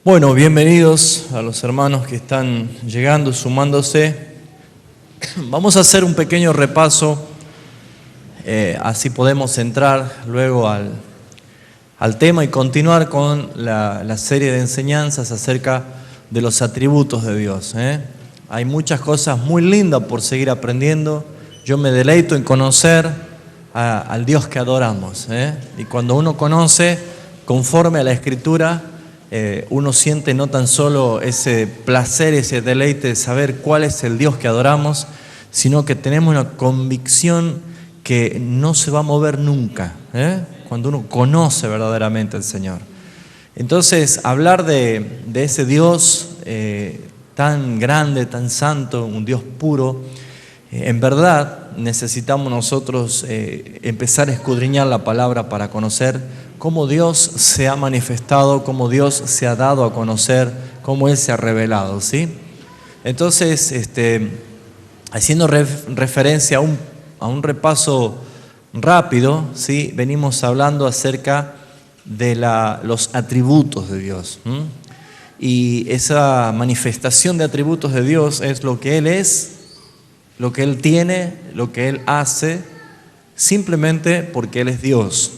Bueno, bienvenidos a los hermanos que están llegando, sumándose. Vamos a hacer un pequeño repaso, así podemos entrar luego al tema y continuar con la serie de enseñanzas acerca de los atributos de Dios. Hay muchas cosas muy lindas por seguir aprendiendo. Yo me deleito en conocer al Dios que adoramos. Y cuando uno conoce conforme a la Escritura, uno siente no tan solo ese placer, ese deleite de saber cuál es el Dios que adoramos, sino que tenemos una convicción que no se va a mover nunca, cuando uno conoce verdaderamente al Señor. Entonces, hablar de ese Dios tan grande, tan santo, un Dios puro, en verdad necesitamos nosotros empezar a escudriñar la palabra para conocer cómo Dios se ha manifestado, cómo Dios se ha dado a conocer, cómo Él se ha revelado, ¿sí? Entonces, haciendo referencia a un repaso rápido, ¿sí? Venimos hablando acerca de los atributos de Dios. Y esa manifestación de atributos de Dios es lo que Él es, lo que Él tiene, lo que Él hace, simplemente porque Él es Dios.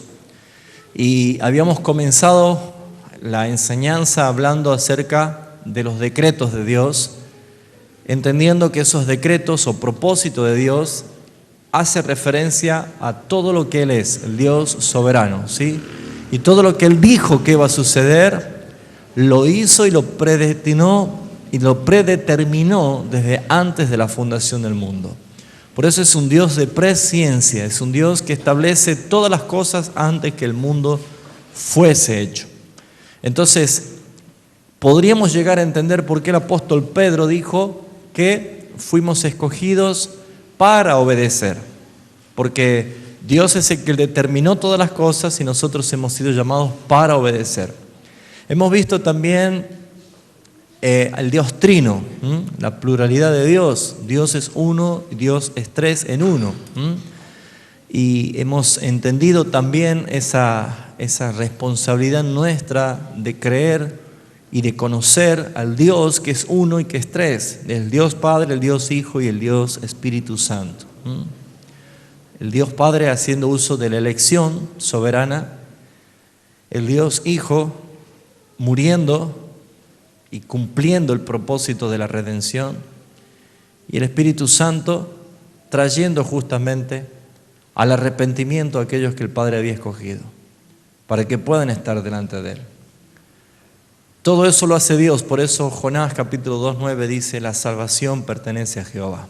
Y habíamos comenzado la enseñanza hablando acerca de los decretos de Dios, entendiendo que esos decretos o propósito de Dios hace referencia a todo lo que Él es, el Dios soberano, ¿sí? Y todo lo que Él dijo que iba a suceder, lo hizo y lo predestinó y lo predeterminó desde antes de la fundación del mundo. Por eso es un Dios de presciencia, es un Dios que establece todas las cosas antes que el mundo fuese hecho. Entonces, podríamos llegar a entender por qué el apóstol Pedro dijo que fuimos escogidos para obedecer. Porque Dios es el que determinó todas las cosas y nosotros hemos sido llamados para obedecer. Hemos visto también el Dios trino, la pluralidad de Dios. Dios es uno, Dios es tres en uno. Y hemos entendido también esa responsabilidad nuestra de creer y de conocer al Dios que es uno y que es tres, el Dios Padre, el Dios Hijo y el Dios Espíritu Santo. El Dios Padre haciendo uso de la elección soberana, el Dios Hijo muriendo y cumpliendo el propósito de la redención, y el Espíritu Santo trayendo justamente al arrepentimiento a aquellos que el Padre había escogido, para que puedan estar delante de Él. Todo eso lo hace Dios, por eso Jonás capítulo 2:9 dice: la salvación pertenece a Jehová.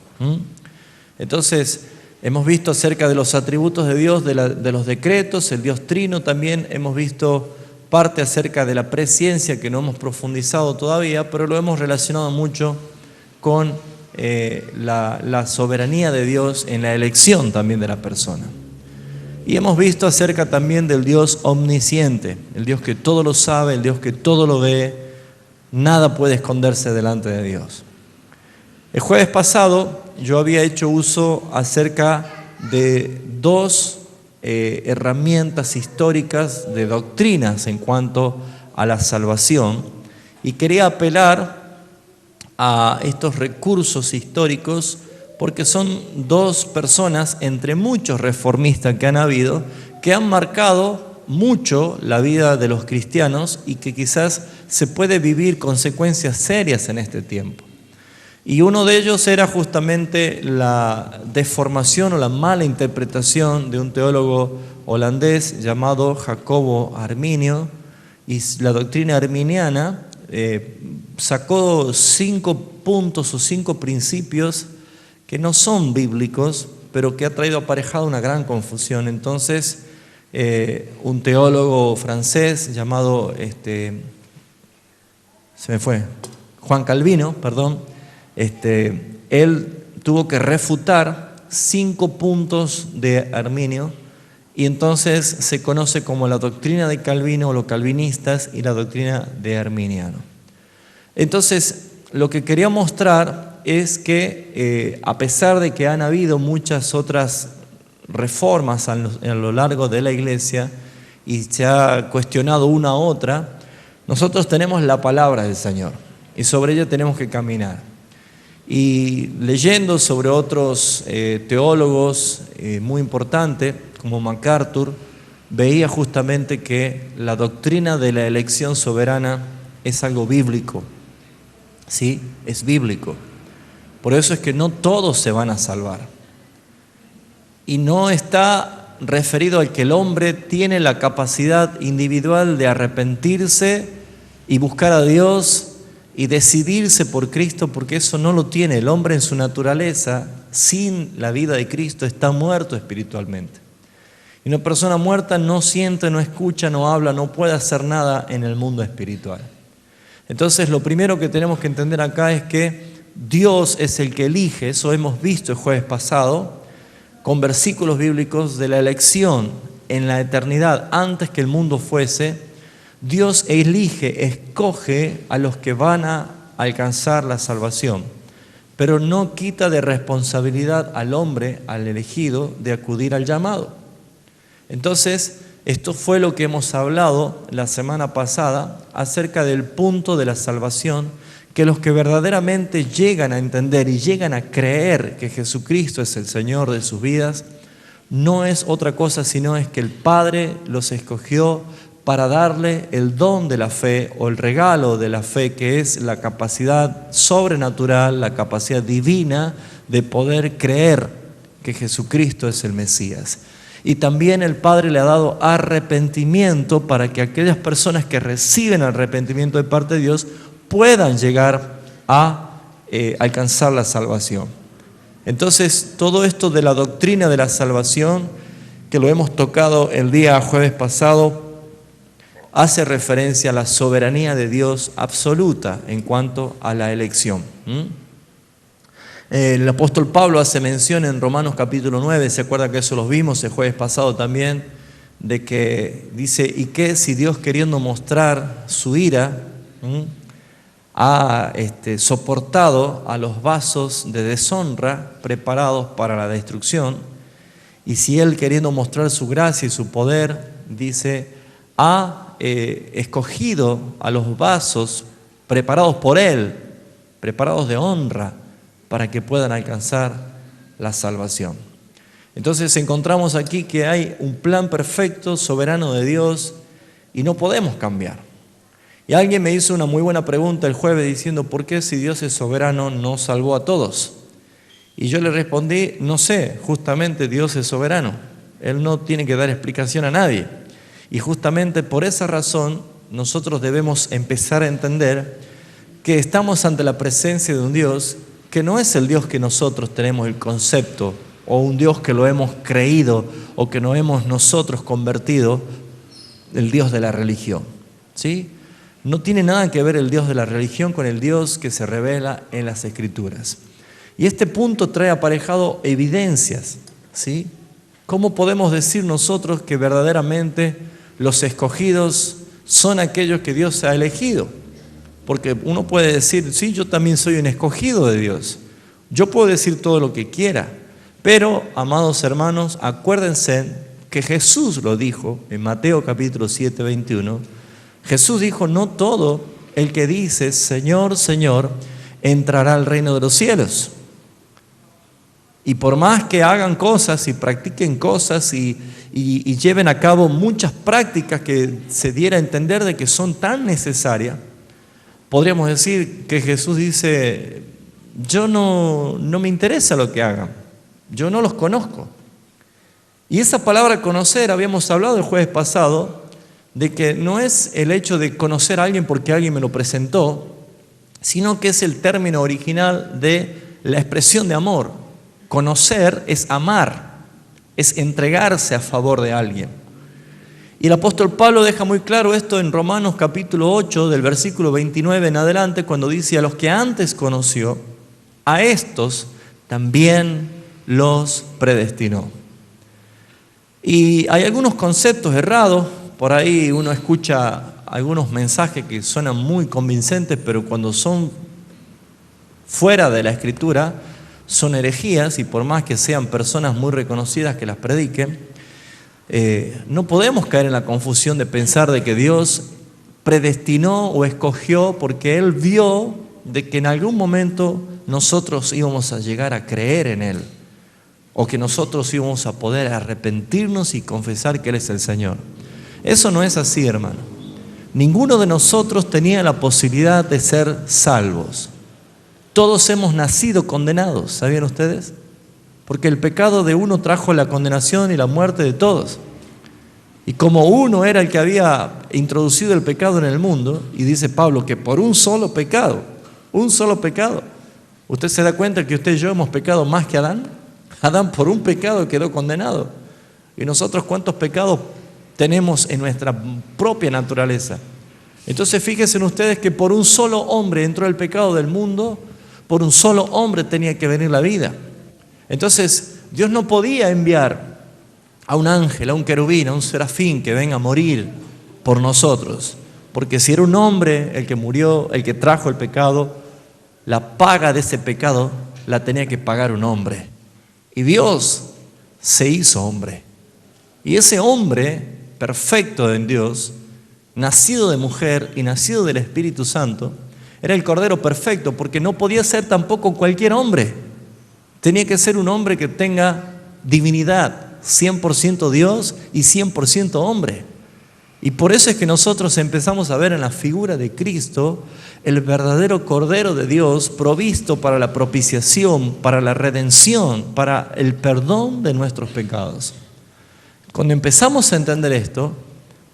Entonces, hemos visto acerca de los atributos de Dios, de los decretos, el Dios trino también, hemos visto parte acerca de la presciencia que no hemos profundizado todavía, pero lo hemos relacionado mucho con la soberanía de Dios en la elección también de la persona. Y hemos visto acerca también del Dios omnisciente, el Dios que todo lo sabe, el Dios que todo lo ve, nada puede esconderse delante de Dios. El jueves pasado yo había hecho uso acerca de dos herramientas históricas de doctrinas en cuanto a la salvación, y quería apelar a estos recursos históricos porque son dos personas entre muchos reformistas que han habido, que han marcado mucho la vida de los cristianos y que quizás se puede vivir consecuencias serias en este tiempo. Y uno de ellos era justamente la deformación o la mala interpretación de un teólogo holandés llamado Jacobo Arminio, y la doctrina arminiana sacó 5 puntos o 5 principios que no son bíblicos, pero que ha traído aparejado una gran confusión. Entonces, un teólogo francés llamado, Juan Calvino, él tuvo que refutar 5 puntos de Arminio, y entonces se conoce como la doctrina de Calvino o los calvinistas y la doctrina de Arminiano. Entonces, lo que quería mostrar es que a pesar de que han habido muchas otras reformas a lo largo de la iglesia y se ha cuestionado una a otra, Nosotros tenemos la palabra del Señor y sobre ella tenemos que caminar. Y leyendo sobre otros teólogos muy importantes, como MacArthur, veía justamente que la doctrina de la elección soberana es algo bíblico. ¿Sí? Es bíblico. Por eso es que no todos se van a salvar. Y no está referido al que el hombre tiene la capacidad individual de arrepentirse y buscar a Dios y decidirse por Cristo, porque eso no lo tiene. El hombre en su naturaleza, sin la vida de Cristo, está muerto espiritualmente. Y una persona muerta no siente, no escucha, no habla, no puede hacer nada en el mundo espiritual. Entonces, lo primero que tenemos que entender acá es que Dios es el que elige. Eso hemos visto el jueves pasado, con versículos bíblicos de la elección en la eternidad, antes que el mundo fuese. Dios elige, escoge a los que van a alcanzar la salvación, pero no quita de responsabilidad al hombre, al elegido, de acudir al llamado. Entonces, esto fue lo que hemos hablado la semana pasada acerca del punto de la salvación, que los que verdaderamente llegan a entender y llegan a creer que Jesucristo es el Señor de sus vidas, no es otra cosa sino es que el Padre los escogió para darle el don de la fe o el regalo de la fe, que es la capacidad sobrenatural, la capacidad divina de poder creer que Jesucristo es el Mesías. Y también el Padre le ha dado arrepentimiento para que aquellas personas que reciben arrepentimiento de parte de Dios puedan llegar a alcanzar la salvación. Entonces, todo esto de la doctrina de la salvación, que lo hemos tocado el día jueves pasado, hace referencia a la soberanía de Dios absoluta en cuanto a la elección. El apóstol Pablo hace mención en Romanos capítulo 9, se acuerda que eso lo vimos el jueves pasado también, de que dice, ¿y qué si Dios, queriendo mostrar su ira, ha soportado a los vasos de deshonra preparados para la destrucción? Y si Él, queriendo mostrar su gracia y su poder, dice, ha escogido a los vasos preparados por Él, preparados de honra, para que puedan alcanzar la salvación. Entonces encontramos aquí que hay un plan perfecto, soberano de Dios, y no podemos cambiar. Y alguien me hizo una muy buena pregunta el jueves diciendo, ¿por qué si Dios es soberano no salvó a todos? Y yo le respondí, no sé, justamente Dios es soberano. Él no tiene que dar explicación a nadie. Y justamente por esa razón nosotros debemos empezar a entender que estamos ante la presencia de un Dios que no es el Dios que nosotros tenemos el concepto, o un Dios que lo hemos creído o que nos hemos nosotros convertido, el Dios de la religión. ¿Sí? No tiene nada que ver el Dios de la religión con el Dios que se revela en las Escrituras. Y este punto trae aparejado evidencias. ¿Sí? ¿Cómo podemos decir nosotros que verdaderamente los escogidos son aquellos que Dios ha elegido? Porque uno puede decir, sí, yo también soy un escogido de Dios. Yo puedo decir todo lo que quiera. Pero, amados hermanos, acuérdense que Jesús lo dijo en Mateo capítulo 7, 21. Jesús dijo, no todo el que dice, Señor, Señor, entrará al reino de los cielos. Y por más que hagan cosas y practiquen cosas y lleven a cabo muchas prácticas que se diera a entender de que son tan necesarias, podríamos decir que Jesús dice, yo no me interesa lo que hagan, yo no los conozco. Y esa palabra conocer, habíamos hablado el jueves pasado, de que no es el hecho de conocer a alguien porque alguien me lo presentó, sino que es el término original de la expresión de amor. Conocer es amar, es entregarse a favor de alguien. Y el apóstol Pablo deja muy claro esto en Romanos capítulo 8, del versículo 29 en adelante, cuando dice, a los que antes conoció, a estos también los predestinó. Y hay algunos conceptos errados, por ahí uno escucha algunos mensajes que suenan muy convincentes, pero cuando son fuera de la Escritura, son herejías, y por más que sean personas muy reconocidas que las prediquen, no podemos caer en la confusión de pensar de que Dios predestinó o escogió porque Él vio de que en algún momento nosotros íbamos a llegar a creer en Él, o que nosotros íbamos a poder arrepentirnos y confesar que Él es el Señor. Eso no es así, hermano. Ninguno de nosotros tenía la posibilidad de ser salvos. Todos hemos nacido condenados, ¿sabían ustedes? Porque el pecado de uno trajo la condenación y la muerte de todos. Y como uno era el que había introducido el pecado en el mundo, y dice Pablo que por un solo pecado, ¿usted se da cuenta que usted y yo hemos pecado más que Adán? Adán por un pecado quedó condenado. ¿Y nosotros cuántos pecados tenemos en nuestra propia naturaleza? Entonces fíjense ustedes que por un solo hombre entró el pecado del mundo, por un solo hombre tenía que venir la vida. Entonces Dios no podía enviar a un ángel, a un querubín, a un serafín que venga a morir por nosotros, porque si era un hombre el que murió, el que trajo el pecado, la paga de ese pecado la tenía que pagar un hombre. Y Dios se hizo hombre. Y ese hombre perfecto en Dios, nacido de mujer y nacido del Espíritu Santo, era el Cordero perfecto, porque no podía ser tampoco cualquier hombre. Tenía que ser un hombre que tenga divinidad, 100% Dios y 100% hombre. Y por eso es que nosotros empezamos a ver en la figura de Cristo el verdadero Cordero de Dios, provisto para la propiciación, para la redención, para el perdón de nuestros pecados. Cuando empezamos a entender esto,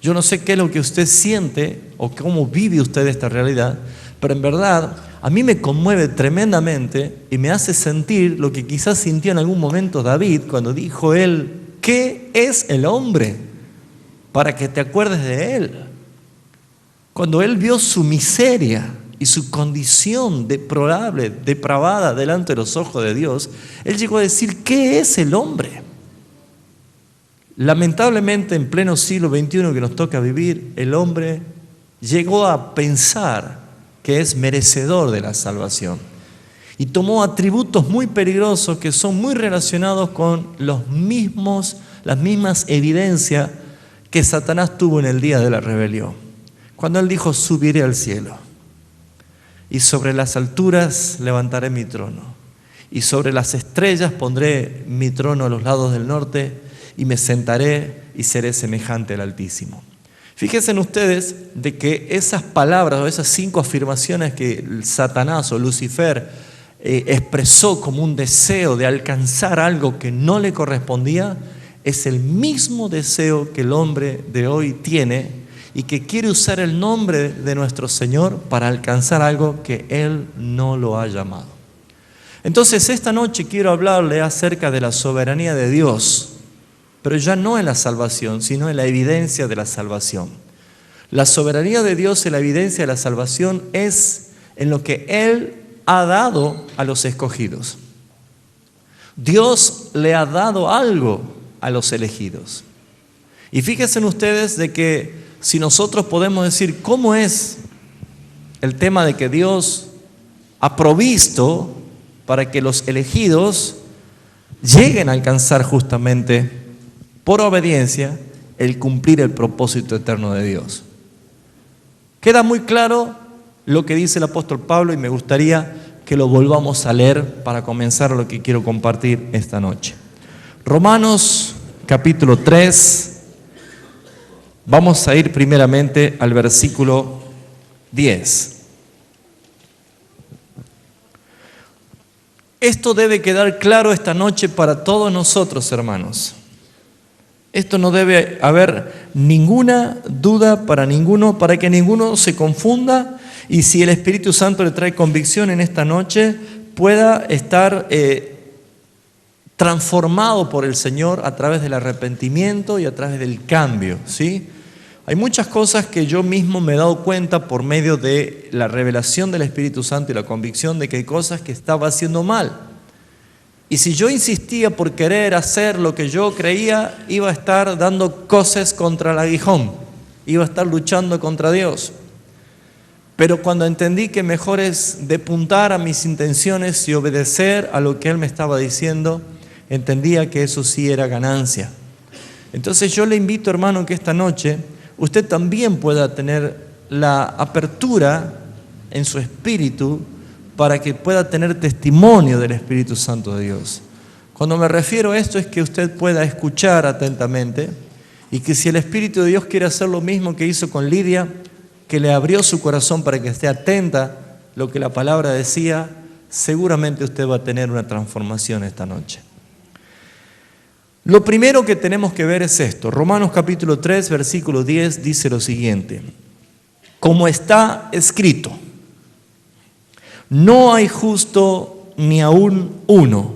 yo no sé qué es lo que usted siente o cómo vive usted esta realidad, pero en verdad a mí me conmueve tremendamente y me hace sentir lo que quizás sintió en algún momento David cuando dijo él: ¿qué es el hombre para que te acuerdes de él? Cuando él vio su miseria y su condición deplorable, depravada delante de los ojos de Dios, él llegó a decir: ¿qué es el hombre? Lamentablemente, en pleno siglo XXI que nos toca vivir, el hombre llegó a pensar que es merecedor de la salvación y tomó atributos muy peligrosos que son muy relacionados con las mismas evidencias que Satanás tuvo en el día de la rebelión, cuando él dijo: subiré al cielo y sobre las alturas levantaré mi trono y sobre las estrellas pondré mi trono a los lados del norte y me sentaré y seré semejante al Altísimo. Fíjense ustedes de que esas palabras o esas 5 afirmaciones que Satanás o Lucifer expresó como un deseo de alcanzar algo que no le correspondía, es el mismo deseo que el hombre de hoy tiene y que quiere usar el nombre de nuestro Señor para alcanzar algo que Él no lo ha llamado. Entonces esta noche quiero hablarle acerca de la soberanía de Dios, pero ya no en la salvación, sino en la evidencia de la salvación. La soberanía de Dios en la evidencia de la salvación es en lo que Él ha dado a los escogidos. Dios le ha dado algo a los elegidos. Y fíjense ustedes de que si nosotros podemos decir cómo es el tema de que Dios ha provisto para que los elegidos lleguen a alcanzar justamente por obediencia el cumplir el propósito eterno de Dios. Queda muy claro lo que dice el apóstol Pablo y me gustaría que lo volvamos a leer para comenzar lo que quiero compartir esta noche. Romanos capítulo 3, vamos a ir primeramente al versículo 10. Esto debe quedar claro esta noche para todos nosotros, hermanos. Esto no debe haber ninguna duda para ninguno, para que ninguno se confunda, y si el Espíritu Santo le trae convicción en esta noche, pueda estar transformado por el Señor a través del arrepentimiento y a través del cambio, ¿sí? Hay muchas cosas que yo mismo me he dado cuenta por medio de la revelación del Espíritu Santo y la convicción de que hay cosas que estaba haciendo mal. Y si yo insistía por querer hacer lo que yo creía, iba a estar dando coces contra el aguijón, iba a estar luchando contra Dios. Pero cuando entendí que mejor es depuntar a mis intenciones y obedecer a lo que Él me estaba diciendo, entendía que eso sí era ganancia. Entonces yo le invito, hermano, que esta noche usted también pueda tener la apertura en su espíritu para que pueda tener testimonio del Espíritu Santo de Dios. Cuando me refiero a esto es que usted pueda escuchar atentamente y que si el Espíritu de Dios quiere hacer lo mismo que hizo con Lidia, que le abrió su corazón para que esté atenta a lo que la palabra decía, seguramente usted va a tener una transformación esta noche. Lo primero que tenemos que ver es esto. Romanos capítulo 3, versículo 10 dice lo siguiente: como está escrito, no hay justo ni aún uno,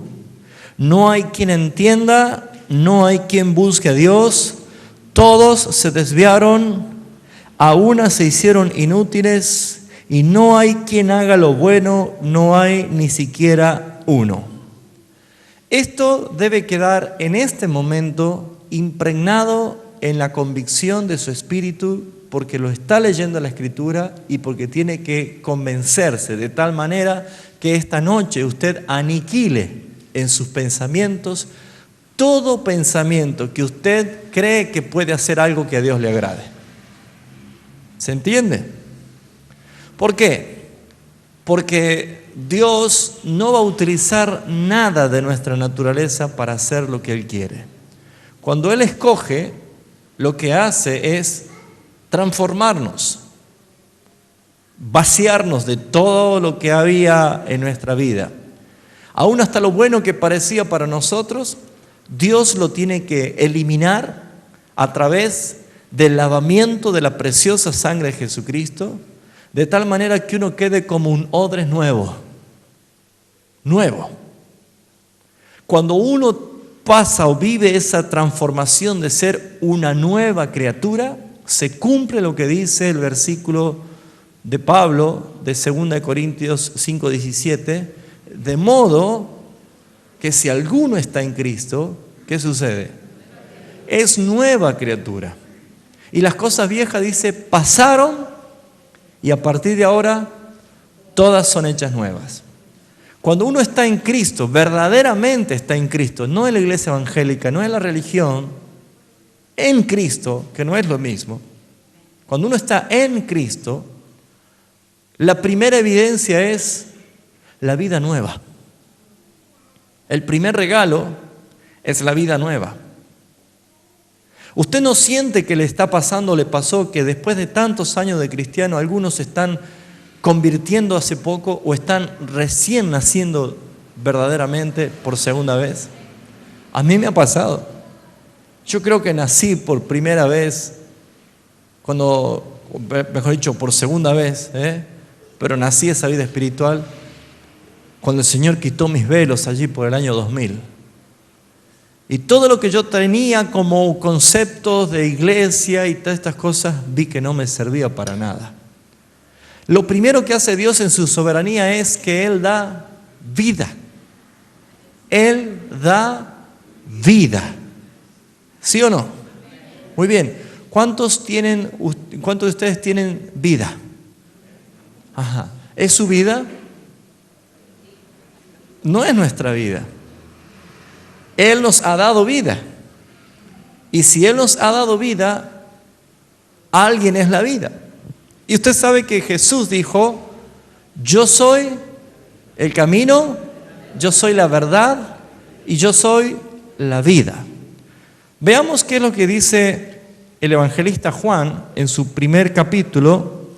no hay quien entienda, no hay quien busque a Dios, todos se desviaron, a una se hicieron inútiles, y no hay quien haga lo bueno, no hay ni siquiera uno. Esto debe quedar en este momento impregnado en la convicción de su espíritu, porque lo está leyendo la Escritura y porque tiene que convencerse de tal manera que esta noche usted aniquile en sus pensamientos todo pensamiento que usted cree que puede hacer algo que a Dios le agrade. ¿Se entiende? ¿Por qué? Porque Dios no va a utilizar nada de nuestra naturaleza para hacer lo que Él quiere. Cuando Él escoge, lo que hace es transformarnos, vaciarnos de todo lo que había en nuestra vida. Aún hasta lo bueno que parecía para nosotros, Dios lo tiene que eliminar a través del lavamiento de la preciosa sangre de Jesucristo, de tal manera que uno quede como un odre nuevo. Cuando uno pasa o vive esa transformación de ser una nueva criatura, se cumple lo que dice el versículo de Pablo de 2 Corintios 5:17, de modo que si alguno está en Cristo, ¿qué sucede? Es nueva criatura. Y las cosas viejas, dice, pasaron y a partir de ahora todas son hechas nuevas. Cuando uno está en Cristo, verdaderamente está en Cristo, no en la iglesia evangélica, no en la religión, en Cristo, que no es lo mismo. Cuando uno está en Cristo, la primera evidencia es la vida nueva. El primer regalo es la vida nueva. Usted no siente que le está pasando, le pasó que después de tantos años de cristiano, algunos se están convirtiendo hace poco o están recién naciendo verdaderamente por segunda vez. A mí me ha pasado. Yo creo que nací por primera vez, mejor dicho, por segunda vez, pero nací esa vida espiritual cuando el Señor quitó mis velos allí por el año 2000. Y todo lo que yo tenía como conceptos de iglesia y todas estas cosas, vi que no me servía para nada. Lo primero que hace Dios en su soberanía es que Él da vida. Él da vida. ¿Sí o no? Muy bien. ¿Cuántos de ustedes tienen vida? Ajá. ¿Es su vida? No es nuestra vida. Él nos ha dado vida. Y si Él nos ha dado vida, alguien es la vida. Y usted sabe que Jesús dijo: yo soy el camino, yo soy la verdad y yo soy la vida. Veamos qué es lo que dice el evangelista Juan en su primer capítulo,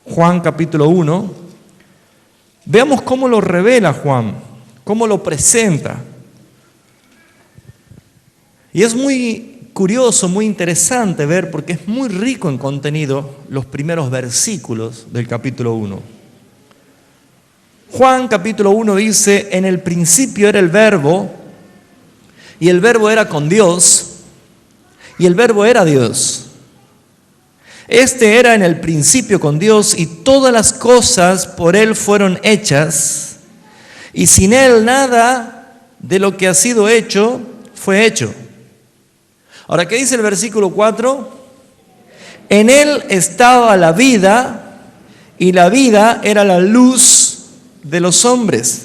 Juan capítulo 1. Veamos cómo lo revela Juan, cómo lo presenta. Y es muy curioso, muy interesante ver, porque es muy rico en contenido los primeros versículos del capítulo 1. Juan capítulo 1 dice: en el principio era el Verbo, y el Verbo era con Dios, y el Verbo era Dios. Este era en el principio con Dios, y todas las cosas por Él fueron hechas, y sin Él nada de lo que ha sido hecho fue hecho. Ahora, ¿qué dice el versículo 4? En Él estaba la vida, y la vida era la luz de los hombres.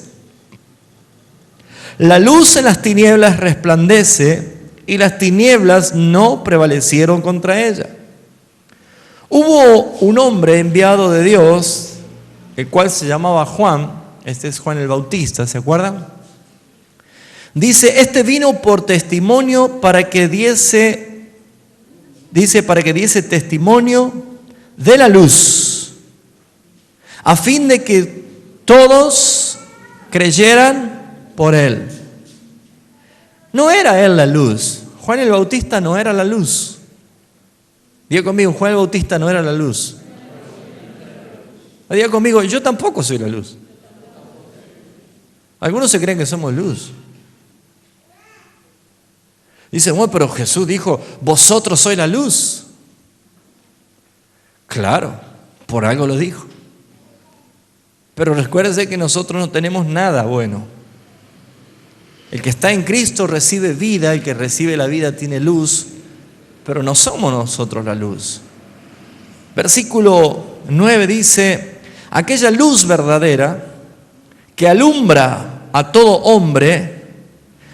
La luz en las tinieblas resplandece, y las tinieblas no prevalecieron contra ella. Hubo un hombre enviado de Dios, el cual se llamaba Juan. Este es Juan el Bautista, ¿se acuerdan? Dice, este vino por testimonio para que diese testimonio de la luz, a fin de que todos creyeran por él. No era él la luz. Juan el Bautista no era la luz. Diga conmigo, Juan el Bautista no era la luz. Diga conmigo, yo tampoco soy la luz. Algunos se creen que somos luz. Dicen, bueno, pero Jesús dijo, vosotros sois la luz. Claro, por algo lo dijo. Pero recuérdense que nosotros no tenemos nada bueno. El que está en Cristo recibe vida, el que recibe la vida tiene luz, pero no somos nosotros la luz. Versículo 9 dice, aquella luz verdadera que alumbra a todo hombre,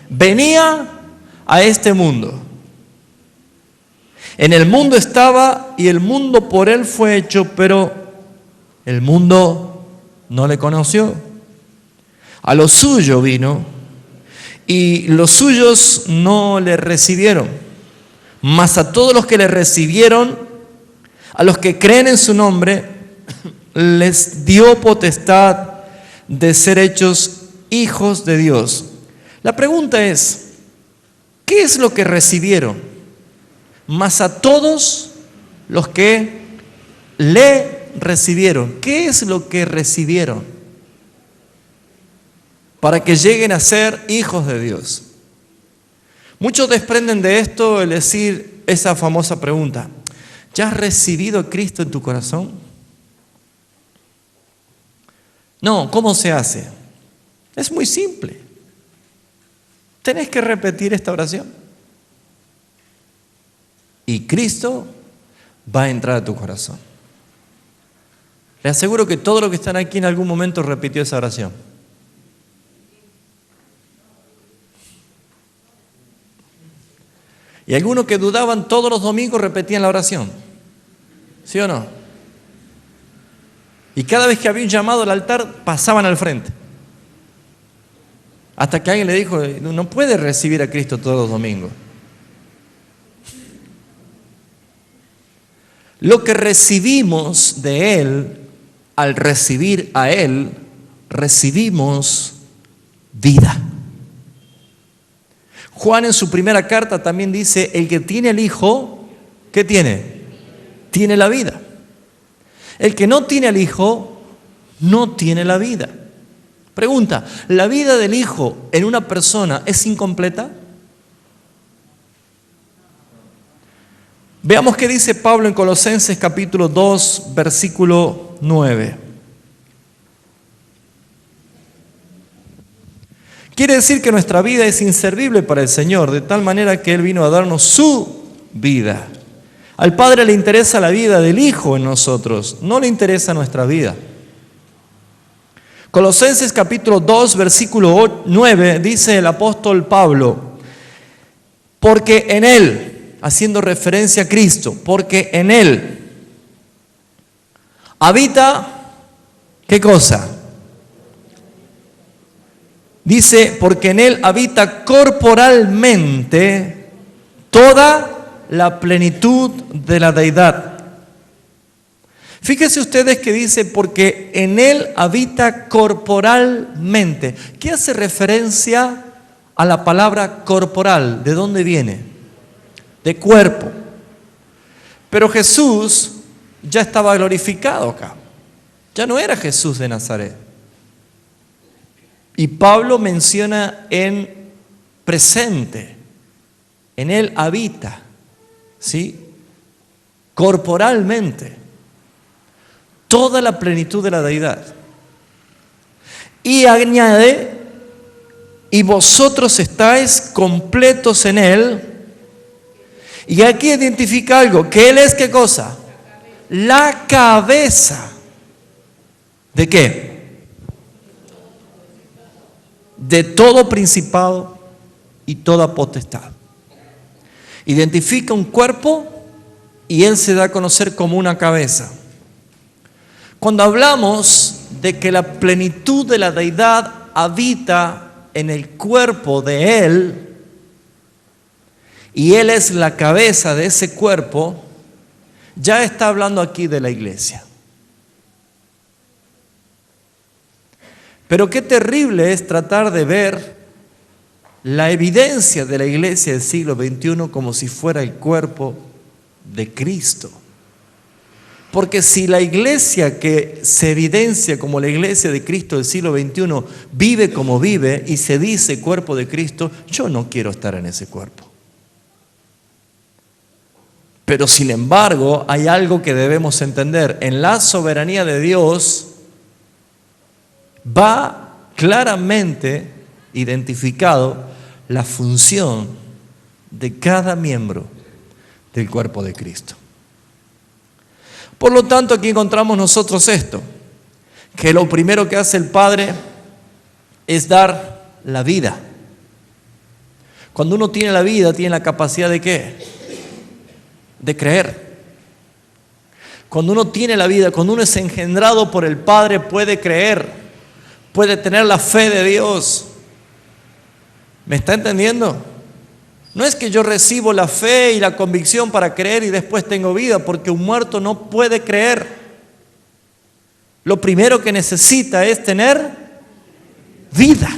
venía a este mundo. En el mundo estaba y el mundo por él fue hecho, pero el mundo no le conoció. A lo suyo vino y los suyos no le recibieron. Mas a todos los que le recibieron, a los que creen en su nombre, les dio potestad de ser hechos hijos de Dios. La pregunta es, ¿qué es lo que recibieron? Mas a todos los que le recibieron. ¿Qué es lo que recibieron? Para que lleguen a ser hijos de Dios. Muchos desprenden de esto el decir esa famosa pregunta, ¿ya has recibido a Cristo en tu corazón? No, ¿cómo se hace? Es muy simple. Tenés que repetir esta oración. Y Cristo va a entrar a tu corazón. Les aseguro que todos los que están aquí en algún momento repitió esa oración. Y algunos que dudaban todos los domingos repetían la oración. ¿Sí o no? Y cada vez que había un llamado al altar, pasaban al frente. Hasta que alguien le dijo, no puede recibir a Cristo todos los domingos. Lo que recibimos de Él, al recibir a Él, recibimos vida. Juan en su primera carta también dice, el que tiene el Hijo, ¿qué tiene? Tiene la vida. El que no tiene al Hijo, no tiene la vida. Pregunta, ¿la vida del Hijo en una persona es incompleta? Veamos qué dice Pablo en Colosenses capítulo 2, versículo 9. Quiere decir que nuestra vida es inservible para el Señor, de tal manera que Él vino a darnos su vida. Al Padre le interesa la vida del Hijo en nosotros, no le interesa nuestra vida. Colosenses capítulo 2, versículo 9, dice el apóstol Pablo, porque en Él, haciendo referencia a Cristo, porque en Él habita, ¿qué cosa? Dice, porque en Él habita corporalmente toda la plenitud de la deidad. Fíjense ustedes que dice, porque en Él habita corporalmente. ¿Qué hace referencia a la palabra corporal? ¿De dónde viene? De cuerpo. Pero Jesús ya estaba glorificado acá. Ya no era Jesús de Nazaret. Y Pablo menciona en presente. En Él habita, ¿sí? Corporalmente. Toda la plenitud de la deidad. Y añade, y vosotros estáis completos en Él. Y aquí identifica algo, que Él es ¿qué cosa? La cabeza. ¿De qué? De todo principado y toda potestad. Identifica un cuerpo y Él se da a conocer como una cabeza. Cuando hablamos de que la plenitud de la deidad habita en el cuerpo de Él, y Él es la cabeza de ese cuerpo, ya está hablando aquí de la iglesia. Pero qué terrible es tratar de ver la evidencia de la iglesia del siglo XXI como si fuera el cuerpo de Cristo. Porque si la iglesia que se evidencia como la iglesia de Cristo del siglo XXI vive como vive y se dice cuerpo de Cristo, yo no quiero estar en ese cuerpo. Pero sin embargo, hay algo que debemos entender. En la soberanía de Dios va claramente identificado la función de cada miembro del cuerpo de Cristo. Por lo tanto, aquí encontramos nosotros esto, que lo primero que hace el Padre es dar la vida. Cuando uno tiene la vida, tiene la capacidad de ¿qué? De creer. Cuando uno tiene la vida, cuando uno es engendrado por el Padre, puede creer, puede tener la fe de Dios. ¿Me está entendiendo? No es que yo recibo la fe y la convicción para creer y después tengo vida, porque un muerto no puede creer. Lo primero que necesita es tener vida.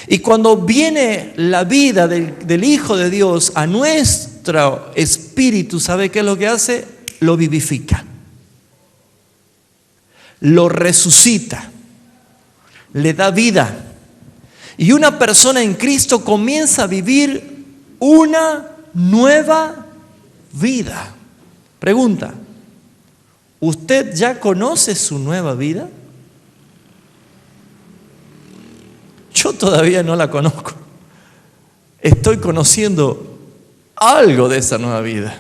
Y cuando viene la vida del Hijo de Dios a nuestro espíritu, ¿sabe qué es lo que hace? Lo vivifica, lo resucita, le da vida. Y una persona en Cristo comienza a vivir una nueva vida. Pregunta, ¿usted ya conoce su nueva vida? Yo todavía no la conozco. Estoy conociendo algo de esa nueva vida.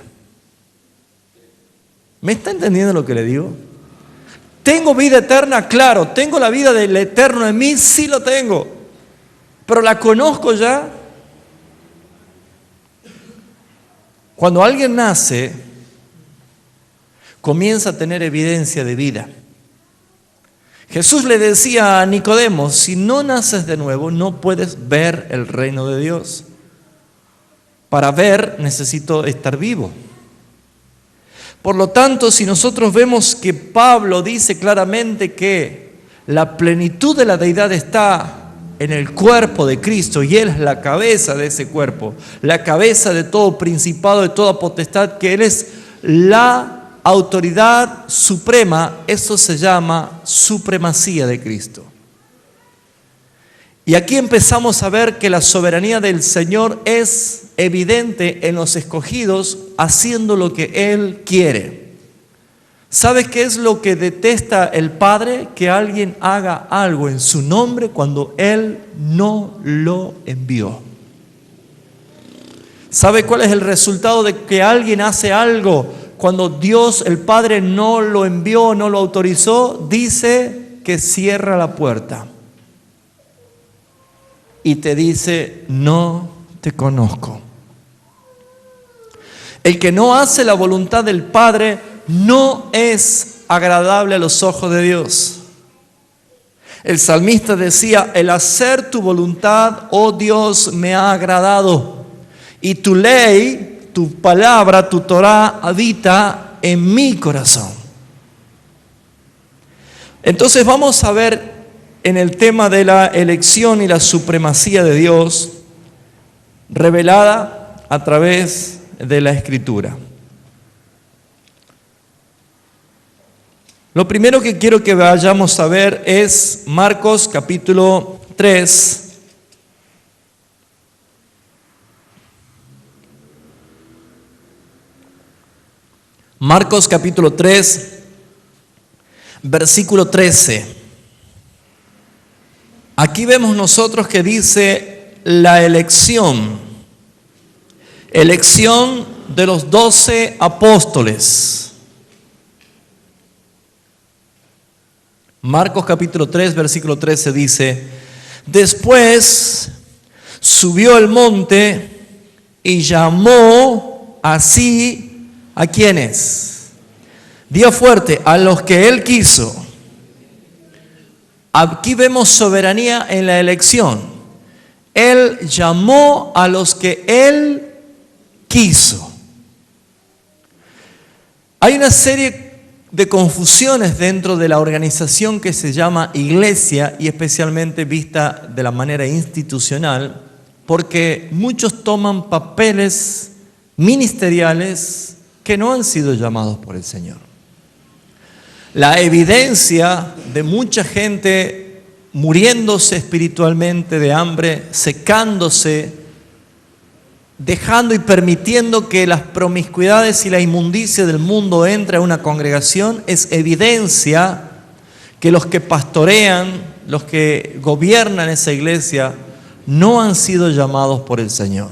¿Me está entendiendo lo que le digo? ¿Tengo vida eterna? Claro. ¿Tengo la vida del eterno en mí? Sí lo tengo. ¿Pero la conozco ya? Cuando alguien nace, comienza a tener evidencia de vida. Jesús le decía a Nicodemo, si no naces de nuevo, no puedes ver el reino de Dios. Para ver, necesito estar vivo. Por lo tanto, si nosotros vemos que Pablo dice claramente que la plenitud de la deidad está en el cuerpo de Cristo y Él es la cabeza de ese cuerpo, la cabeza de todo principado, de toda potestad, que Él es la autoridad suprema, eso se llama supremacía de Cristo. Y aquí empezamos a ver que la soberanía del Señor es evidente en los escogidos haciendo lo que Él quiere. ¿Sabes qué es lo que detesta el Padre? Que alguien haga algo en su nombre cuando Él no lo envió. ¿Sabe cuál es el resultado de que alguien hace algo cuando Dios, el Padre, no lo envió, no lo autorizó? Dice que cierra la puerta y te dice, no te conozco. El que no hace la voluntad del Padre no es agradable a los ojos de Dios. El salmista decía, el hacer tu voluntad, oh Dios, me ha agradado. Y tu ley, tu palabra, tu Torah habita en mi corazón. Entonces vamos a ver en el tema de la elección y la supremacía de Dios revelada a través de la Escritura. Lo primero que quiero que vayamos a ver es Marcos capítulo 3. Marcos capítulo 3, versículo 13. Aquí vemos nosotros que dice la elección de los 12 apóstoles. Marcos capítulo 3, versículo 13 dice, después subió al monte y llamó así, ¿a quiénes? Diga fuerte, a los que Él quiso. Aquí vemos soberanía en la elección. Él llamó a los que Él quiso. Hay una serie de confusiones dentro de la organización que se llama iglesia y especialmente vista de la manera institucional, porque muchos toman papeles ministeriales que no han sido llamados por el Señor. La evidencia de mucha gente muriéndose espiritualmente de hambre, secándose, dejando y permitiendo que las promiscuidades y la inmundicia del mundo entre a una congregación, es evidencia que los que pastorean, los que gobiernan esa iglesia, no han sido llamados por el Señor.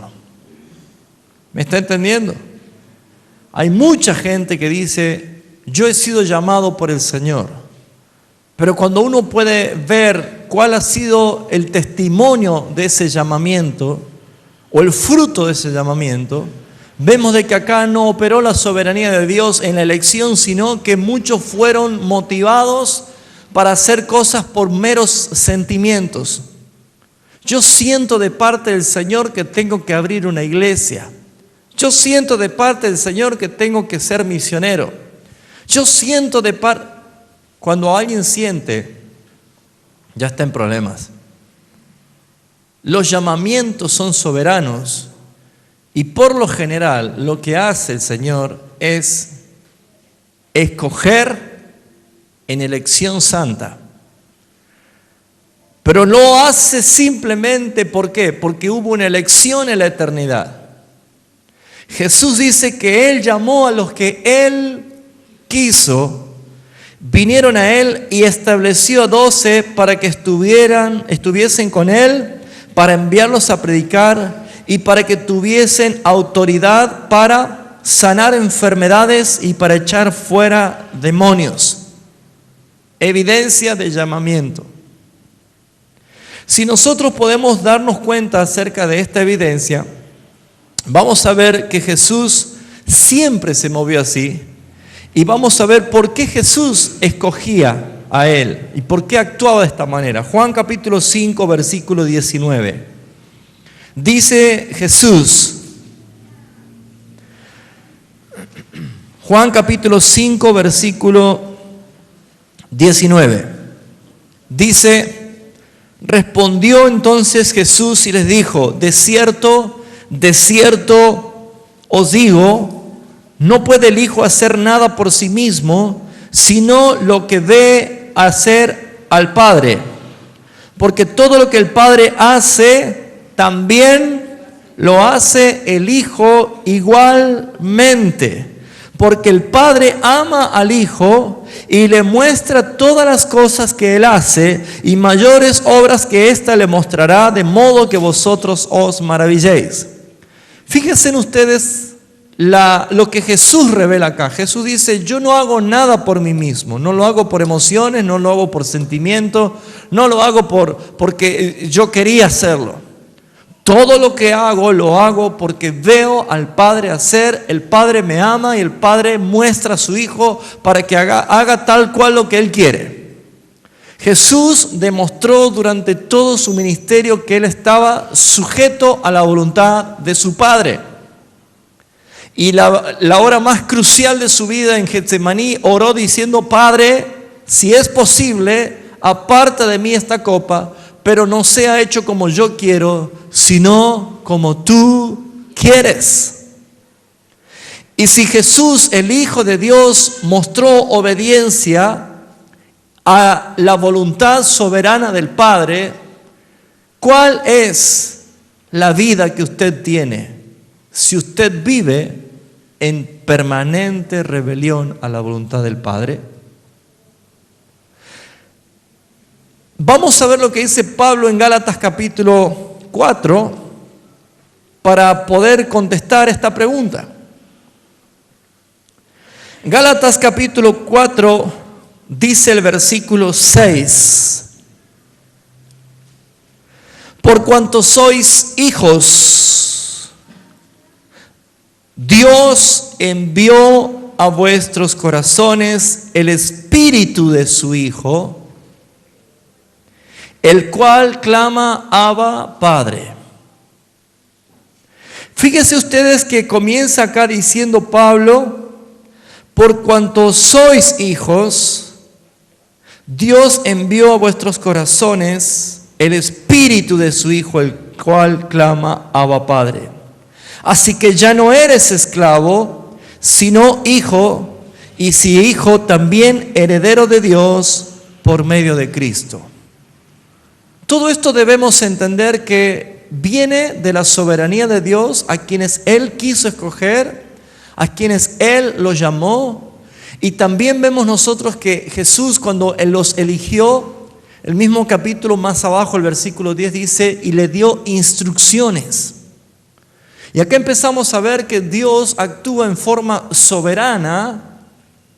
¿Me está entendiendo? Hay mucha gente que dice, yo he sido llamado por el Señor. Pero cuando uno puede ver cuál ha sido el testimonio de ese llamamiento, o el fruto de ese llamamiento, vemos de que acá no operó la soberanía de Dios en la elección, sino que muchos fueron motivados para hacer cosas por meros sentimientos. Yo siento de parte del Señor que tengo que abrir una iglesia. Yo siento de parte del Señor que tengo que ser misionero. Yo siento de parte... Cuando alguien siente, ya está en problemas. Los llamamientos son soberanos y por lo general lo que hace el Señor es escoger en elección santa. Pero lo hace simplemente, ¿por qué? Porque hubo una elección en la eternidad. Jesús dice que Él llamó a los que Él quiso, vinieron a Él y estableció 12 para que estuviesen con Él, para enviarlos a predicar y para que tuviesen autoridad para sanar enfermedades y para echar fuera demonios. Evidencia de llamamiento. Si nosotros podemos darnos cuenta acerca de esta evidencia, vamos a ver que Jesús siempre se movió así y vamos a ver por qué Jesús escogía a Él y por qué actuaba de esta manera. Juan capítulo 5, versículo 19. Dice Jesús, Juan capítulo 5, versículo 19. Dice, respondió entonces Jesús y les dijo, de cierto os digo, no puede el Hijo hacer nada por sí mismo, sino lo que ve hacer al Padre. Porque todo lo que el Padre hace, también lo hace el Hijo igualmente. Porque el Padre ama al Hijo y le muestra todas las cosas que Él hace, y mayores obras que ésta le mostrará, de modo que vosotros os maravilléis. Fíjense en ustedes lo que Jesús revela acá. Jesús dice, yo no hago nada por mí mismo, no lo hago por emociones, no lo hago por sentimiento, no lo hago porque yo quería hacerlo. Todo lo que hago, lo hago porque veo al Padre hacer, el Padre me ama y el Padre muestra a su Hijo para que haga tal cual lo que Él quiere. Jesús demostró durante todo su ministerio que Él estaba sujeto a la voluntad de su Padre. Y la hora más crucial de su vida en Getsemaní oró diciendo, Padre, si es posible, aparta de mí esta copa, pero no sea hecho como yo quiero, sino como tú quieres. Y si Jesús, el Hijo de Dios, mostró obediencia a la voluntad soberana del Padre, ¿cuál es la vida que usted tiene si usted vive en permanente rebelión a la voluntad del Padre? Vamos a ver lo que dice Pablo en Gálatas capítulo 4 para poder contestar esta pregunta. Gálatas capítulo 4 dice el versículo 6. Por cuanto sois hijos, Dios envió a vuestros corazones el Espíritu de su Hijo, el cual clama, Abba, Padre. Fíjense ustedes que comienza acá diciendo Pablo, por cuanto sois hijos, Dios envió a vuestros corazones el Espíritu de su Hijo, el cual clama, Abba, Padre. Así que ya no eres esclavo, sino hijo, y si hijo, también heredero de Dios por medio de Cristo. Todo esto debemos entender que viene de la soberanía de Dios, a quienes Él quiso escoger, a quienes Él los llamó. Y también vemos nosotros que Jesús, cuando Él los eligió, el mismo capítulo más abajo, el versículo 10 dice, y le dio instrucciones. Y acá empezamos a ver que Dios actúa en forma soberana,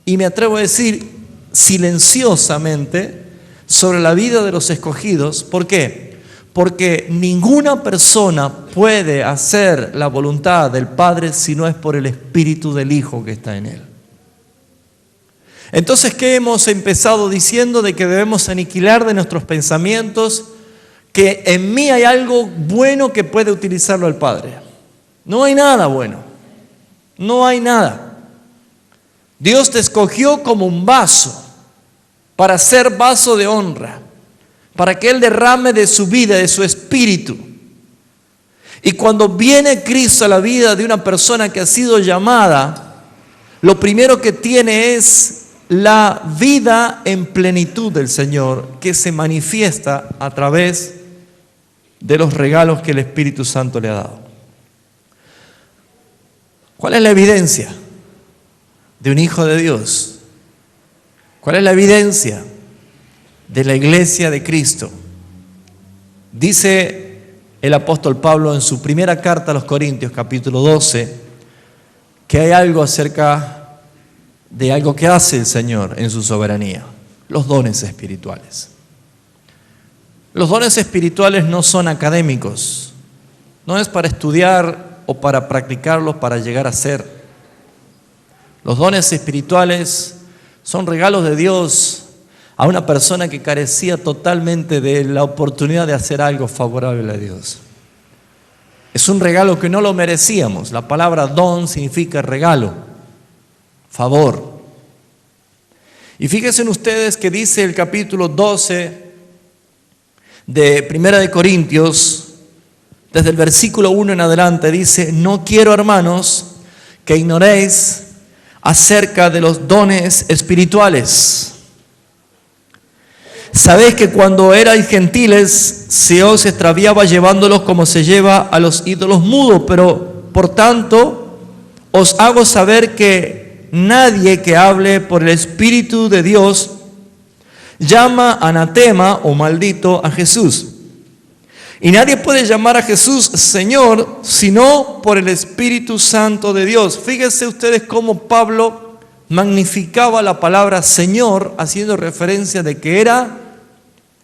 y me atrevo a decir silenciosamente, sobre la vida de los escogidos. ¿Por qué? Porque ninguna persona puede hacer la voluntad del Padre si no es por el Espíritu del Hijo que está en él. Entonces, ¿qué hemos empezado diciendo? De que debemos aniquilar de nuestros pensamientos que en mí hay algo bueno que puede utilizarlo el Padre. No hay nada bueno. No hay nada. Dios te escogió como un vaso para ser vaso de honra, para que Él derrame de su vida, de su espíritu. Y cuando viene Cristo a la vida de una persona que ha sido llamada, lo primero que tiene es la vida en plenitud del Señor, que se manifiesta a través de los regalos que el Espíritu Santo le ha dado. ¿Cuál es la evidencia de un hijo de Dios? ¿Cuál es la evidencia de la iglesia de Cristo? Dice el apóstol Pablo en su primera carta a los Corintios, capítulo 12, que hay algo acerca de algo que hace el Señor en su soberanía: los dones espirituales. Los dones espirituales no son académicos, no es para estudiar o para practicarlos para llegar a ser. Los dones espirituales son regalos de Dios a una persona que carecía totalmente de la oportunidad de hacer algo favorable a Dios. Es un regalo que no lo merecíamos. La palabra don significa regalo, favor. Y fíjense ustedes que dice el capítulo 12 de Primera de Corintios, desde el versículo 1 en adelante, dice: no quiero, hermanos, que ignoréis acerca de los dones espirituales. Sabéis que cuando erais gentiles se os extraviaba llevándolos como se lleva a los ídolos mudos, pero por tanto os hago saber que nadie que hable por el Espíritu de Dios llama anatema o maldito a Jesús. Y nadie puede llamar a Jesús Señor sino por el Espíritu Santo de Dios. Fíjense ustedes cómo Pablo magnificaba la palabra Señor, haciendo referencia de que era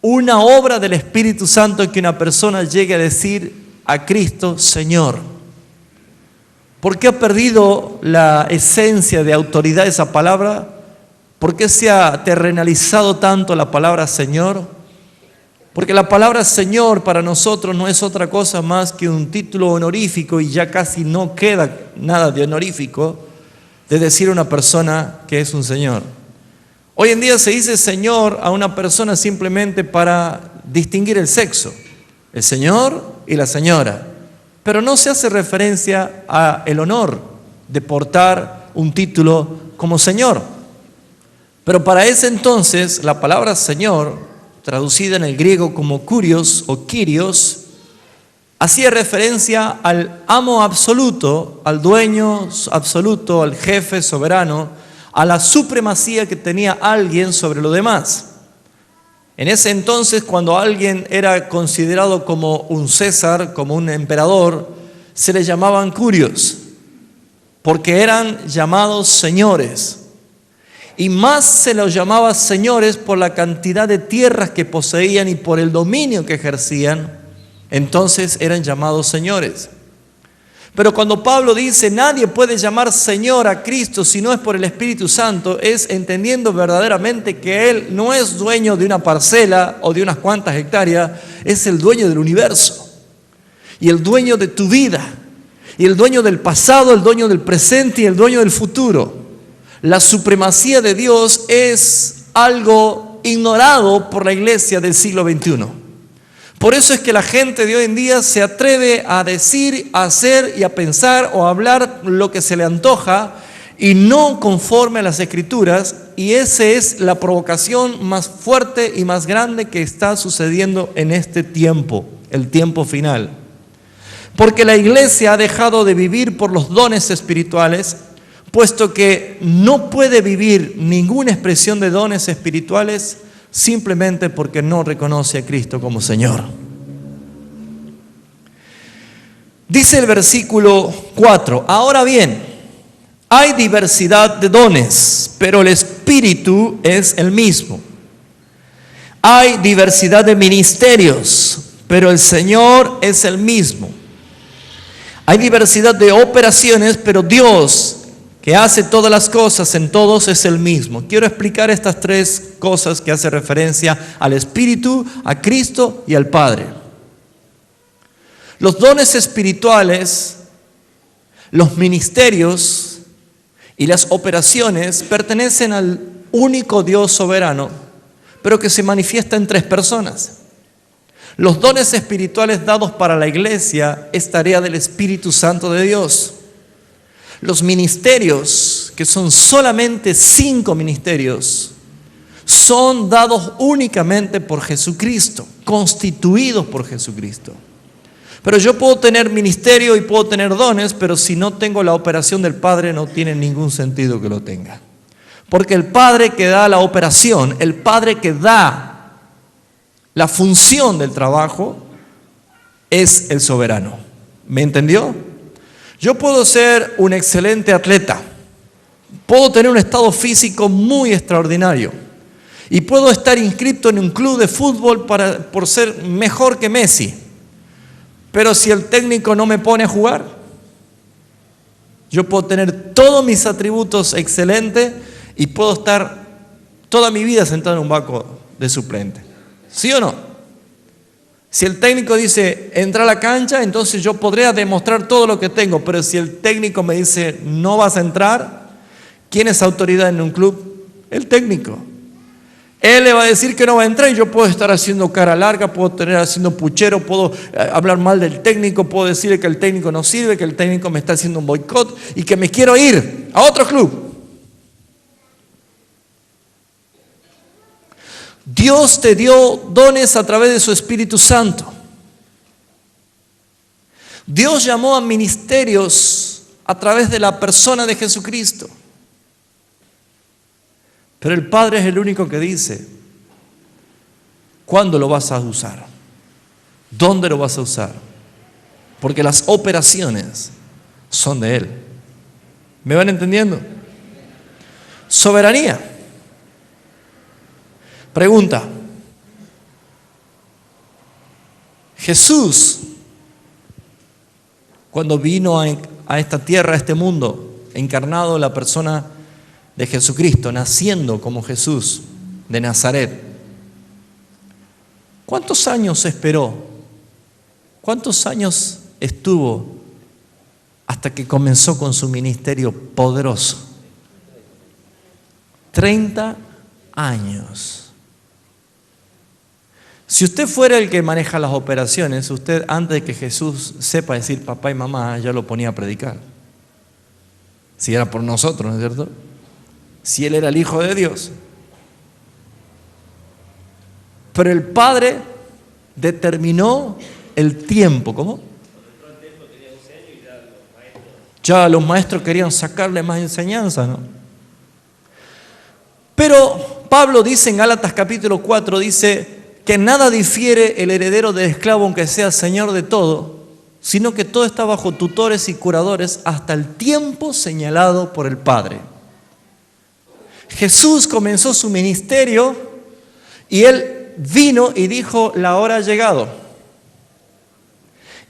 una obra del Espíritu Santo que una persona llegue a decir a Cristo Señor. ¿Por qué ha perdido la esencia de autoridad esa palabra? ¿Por qué se ha terrenalizado tanto la palabra Señor? Porque la palabra Señor para nosotros no es otra cosa más que un título honorífico, y ya casi no queda nada de honorífico de decir a una persona que es un Señor. Hoy en día se dice Señor a una persona simplemente para distinguir el sexo, el señor y la señora, pero no se hace referencia a el honor de portar un título como Señor. Pero para ese entonces la palabra Señor, traducida en el griego como kurios o kyrios, hacía referencia al amo absoluto, al dueño absoluto, al jefe soberano, a la supremacía que tenía alguien sobre lo demás. En ese entonces, cuando alguien era considerado como un César, como un emperador, se le llamaban kurios, porque eran llamados señores. Y más se los llamaba señores por la cantidad de tierras que poseían y por el dominio que ejercían. Entonces eran llamados señores. Pero cuando Pablo dice, nadie puede llamar Señor a Cristo si no es por el Espíritu Santo, es entendiendo verdaderamente que Él no es dueño de una parcela o de unas cuantas hectáreas, es el dueño del universo y el dueño de tu vida y el dueño del pasado, el dueño del presente y el dueño del futuro. La supremacía de Dios es algo ignorado por la iglesia del siglo XXI. Por eso es que la gente de hoy en día se atreve a decir, a hacer y a pensar o a hablar lo que se le antoja y no conforme a las Escrituras, y esa es la provocación más fuerte y más grande que está sucediendo en este tiempo, el tiempo final. Porque la iglesia ha dejado de vivir por los dones espirituales, puesto que no puede vivir ninguna expresión de dones espirituales simplemente porque no reconoce a Cristo como Señor. Dice el versículo 4, ahora bien, hay diversidad de dones, pero el Espíritu es el mismo. Hay diversidad de ministerios, pero el Señor es el mismo. Hay diversidad de operaciones, pero Dios, que hace todas las cosas en todos, es el mismo. Quiero explicar estas tres cosas que hace referencia al Espíritu, a Cristo y al Padre. Los dones espirituales, los ministerios y las operaciones pertenecen al único Dios soberano, pero que se manifiesta en tres personas. Los dones espirituales dados para la iglesia es tarea del Espíritu Santo de Dios. Los ministerios, que son solamente 5 ministerios, son dados únicamente por Jesucristo, constituidos por Jesucristo. Pero yo puedo tener ministerio y puedo tener dones, pero si no tengo la operación del Padre, no tiene ningún sentido que lo tenga. Porque el Padre que da la operación, el Padre que da la función del trabajo, es el soberano. ¿Me entendió? Yo puedo ser un excelente atleta, puedo tener un estado físico muy extraordinario y puedo estar inscrito en un club de fútbol por ser mejor que Messi. Pero si el técnico no me pone a jugar, yo puedo tener todos mis atributos excelentes y puedo estar toda mi vida sentado en un banco de suplente. ¿Sí o no? Si el técnico dice, entra a la cancha, entonces yo podría demostrar todo lo que tengo, pero si el técnico me dice, no vas a entrar, ¿quién es autoridad en un club? El técnico. Él le va a decir que no va a entrar y yo puedo estar haciendo cara larga, puedo tener haciendo puchero, puedo hablar mal del técnico, puedo decirle que el técnico no sirve, que el técnico me está haciendo un boicot y que me quiero ir a otro club. Dios te dio dones a través de su Espíritu Santo. Dios llamó a ministerios a través de la persona de Jesucristo. Pero el Padre es el único que dice, ¿cuándo lo vas a usar? ¿Dónde lo vas a usar? Porque las operaciones son de Él. ¿Me van entendiendo? Soberanía. Pregunta. Jesús, cuando vino a esta tierra, a este mundo, encarnado en la persona de Jesucristo, naciendo como Jesús de Nazaret, ¿cuántos años esperó? ¿Cuántos años estuvo hasta que comenzó con su ministerio poderoso? 30 años. Si usted fuera el que maneja las operaciones, usted antes de que Jesús sepa decir papá y mamá, ya lo ponía a predicar. Si era por nosotros, ¿no es cierto? Si Él era el Hijo de Dios. Pero el Padre determinó el tiempo. ¿Cómo? Ya los maestros querían sacarle más enseñanza, ¿no? Pero Pablo dice en Gálatas capítulo 4, dice que nada difiere el heredero del esclavo aunque sea señor de todo, sino que todo está bajo tutores y curadores hasta el tiempo señalado por el Padre. Jesús comenzó su ministerio y Él vino y dijo, la hora ha llegado.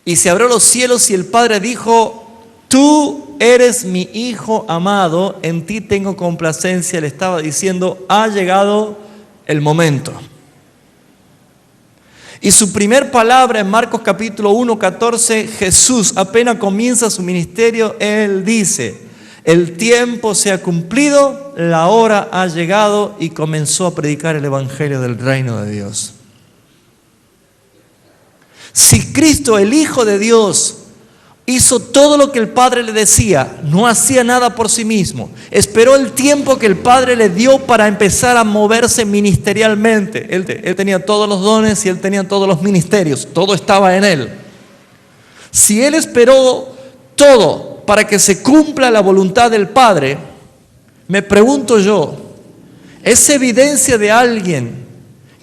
Y se abrió los cielos y el Padre dijo, tú eres mi hijo amado, en ti tengo complacencia. Le estaba diciendo, ha llegado el momento. Y su primer palabra en Marcos capítulo 1, 14, Jesús apenas comienza su ministerio, Él dice, el tiempo se ha cumplido, la hora ha llegado, y comenzó a predicar el evangelio del reino de Dios. Si Cristo, el Hijo de Dios, hizo todo lo que el Padre le decía, no hacía nada por sí mismo, esperó el tiempo que el Padre le dio para empezar a moverse ministerialmente. Él tenía todos los dones y Él tenía todos los ministerios, todo estaba en Él. Si Él esperó todo para que se cumpla la voluntad del Padre, me pregunto yo, ¿es evidencia de alguien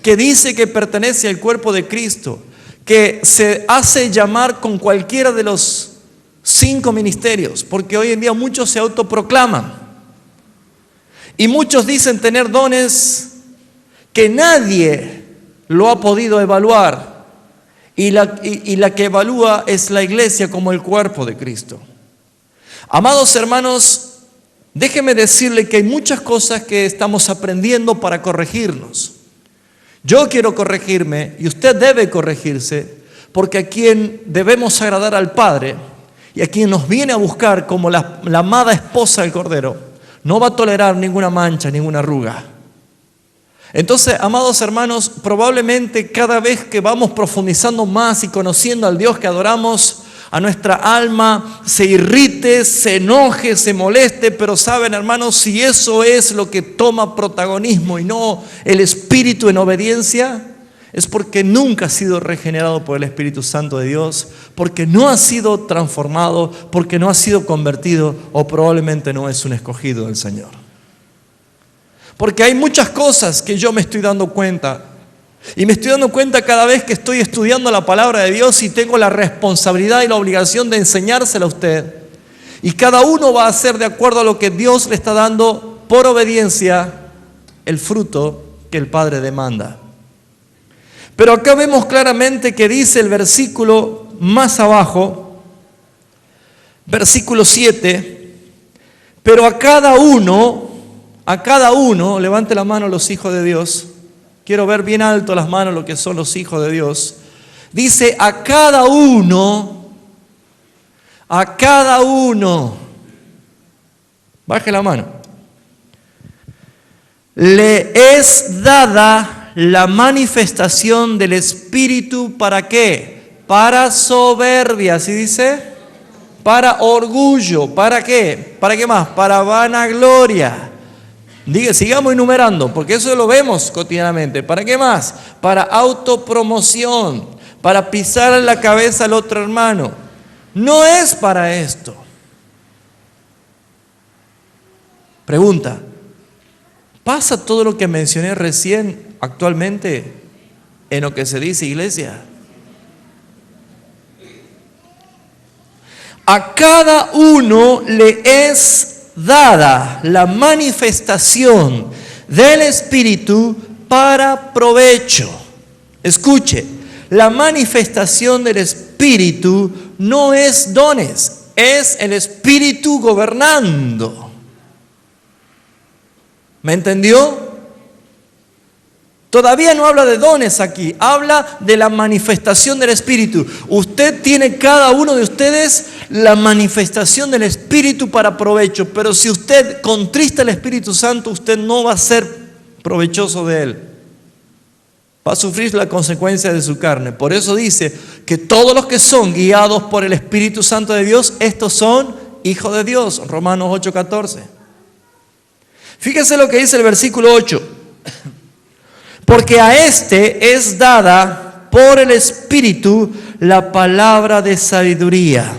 que dice que pertenece al cuerpo de Cristo, que se hace llamar con cualquiera de los 5 ministerios? Porque hoy en día muchos se autoproclaman y muchos dicen tener dones que nadie lo ha podido evaluar, y la que evalúa es la iglesia como el cuerpo de Cristo. Amados hermanos, déjeme decirle que hay muchas cosas que estamos aprendiendo para corregirnos. Yo quiero corregirme y usted debe corregirse, porque a quien debemos agradar al Padre y a quien nos viene a buscar como la amada esposa del Cordero, no va a tolerar ninguna mancha, ninguna arruga. Entonces, amados hermanos, probablemente cada vez que vamos profundizando más y conociendo al Dios que adoramos, a nuestra alma se irrite, se enoje, se moleste, pero saben, hermanos, si eso es lo que toma protagonismo y no el Espíritu en obediencia, es porque nunca ha sido regenerado por el Espíritu Santo de Dios, porque no ha sido transformado, porque no ha sido convertido, o probablemente no es un escogido del Señor. Porque hay muchas cosas que yo me estoy dando cuenta, y me estoy dando cuenta cada vez que estoy estudiando la palabra de Dios y tengo la responsabilidad y la obligación de enseñársela a usted. Y cada uno va a hacer de acuerdo a lo que Dios le está dando por obediencia el fruto que el Padre demanda. Pero acá vemos claramente que dice el versículo más abajo, versículo 7, pero a cada uno, levante la mano los hijos de Dios. Quiero ver bien alto las manos lo que son los hijos de Dios. Dice, a cada uno, baje la mano, le es dada la manifestación del Espíritu. ¿Para qué? Para soberbia, ¿sí dice? Para orgullo. ¿Para qué? ¿Para qué más? Para vanagloria. Sigamos enumerando, porque eso lo vemos cotidianamente. ¿Para qué más? Para autopromoción, para pisar en la cabeza al otro hermano. No es para esto. Pregunta, ¿pasa todo lo que mencioné recién actualmente en lo que se dice iglesia? A cada uno le es dada la manifestación del Espíritu para provecho. Escuche, la manifestación del Espíritu no es dones, es el Espíritu gobernando. ¿Me entendió? Todavía no habla de dones aquí, habla de la manifestación del Espíritu. Usted tiene, cada uno de ustedes, la manifestación del Espíritu para provecho, pero si usted contrista al Espíritu Santo, usted no va a ser provechoso de Él. Va a sufrir la consecuencia de su carne. Por eso dice que todos los que son guiados por el Espíritu Santo de Dios, estos son hijos de Dios. Romanos 8:14. Fíjese lo que dice el versículo 8. Porque a este es dada por el Espíritu la palabra de sabiduría.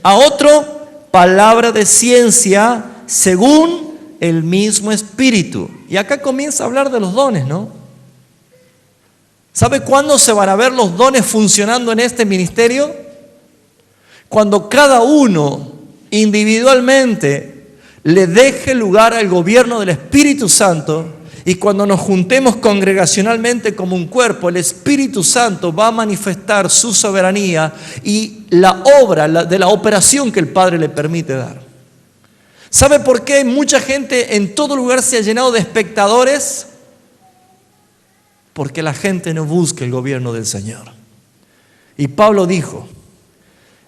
A otro, palabra de ciencia según el mismo Espíritu. Y acá comienza a hablar de los dones, ¿no? ¿Sabe cuándo se van a ver los dones funcionando en este ministerio? Cuando cada uno individualmente le deje lugar al gobierno del Espíritu Santo Y cuando nos juntemos congregacionalmente como un cuerpo, el Espíritu Santo va a manifestar su soberanía y la obra de la operación que el Padre le permite dar. ¿Sabe por qué mucha gente en todo lugar se ha llenado de espectadores? Porque la gente no busca el gobierno del Señor. Y Pablo dijo,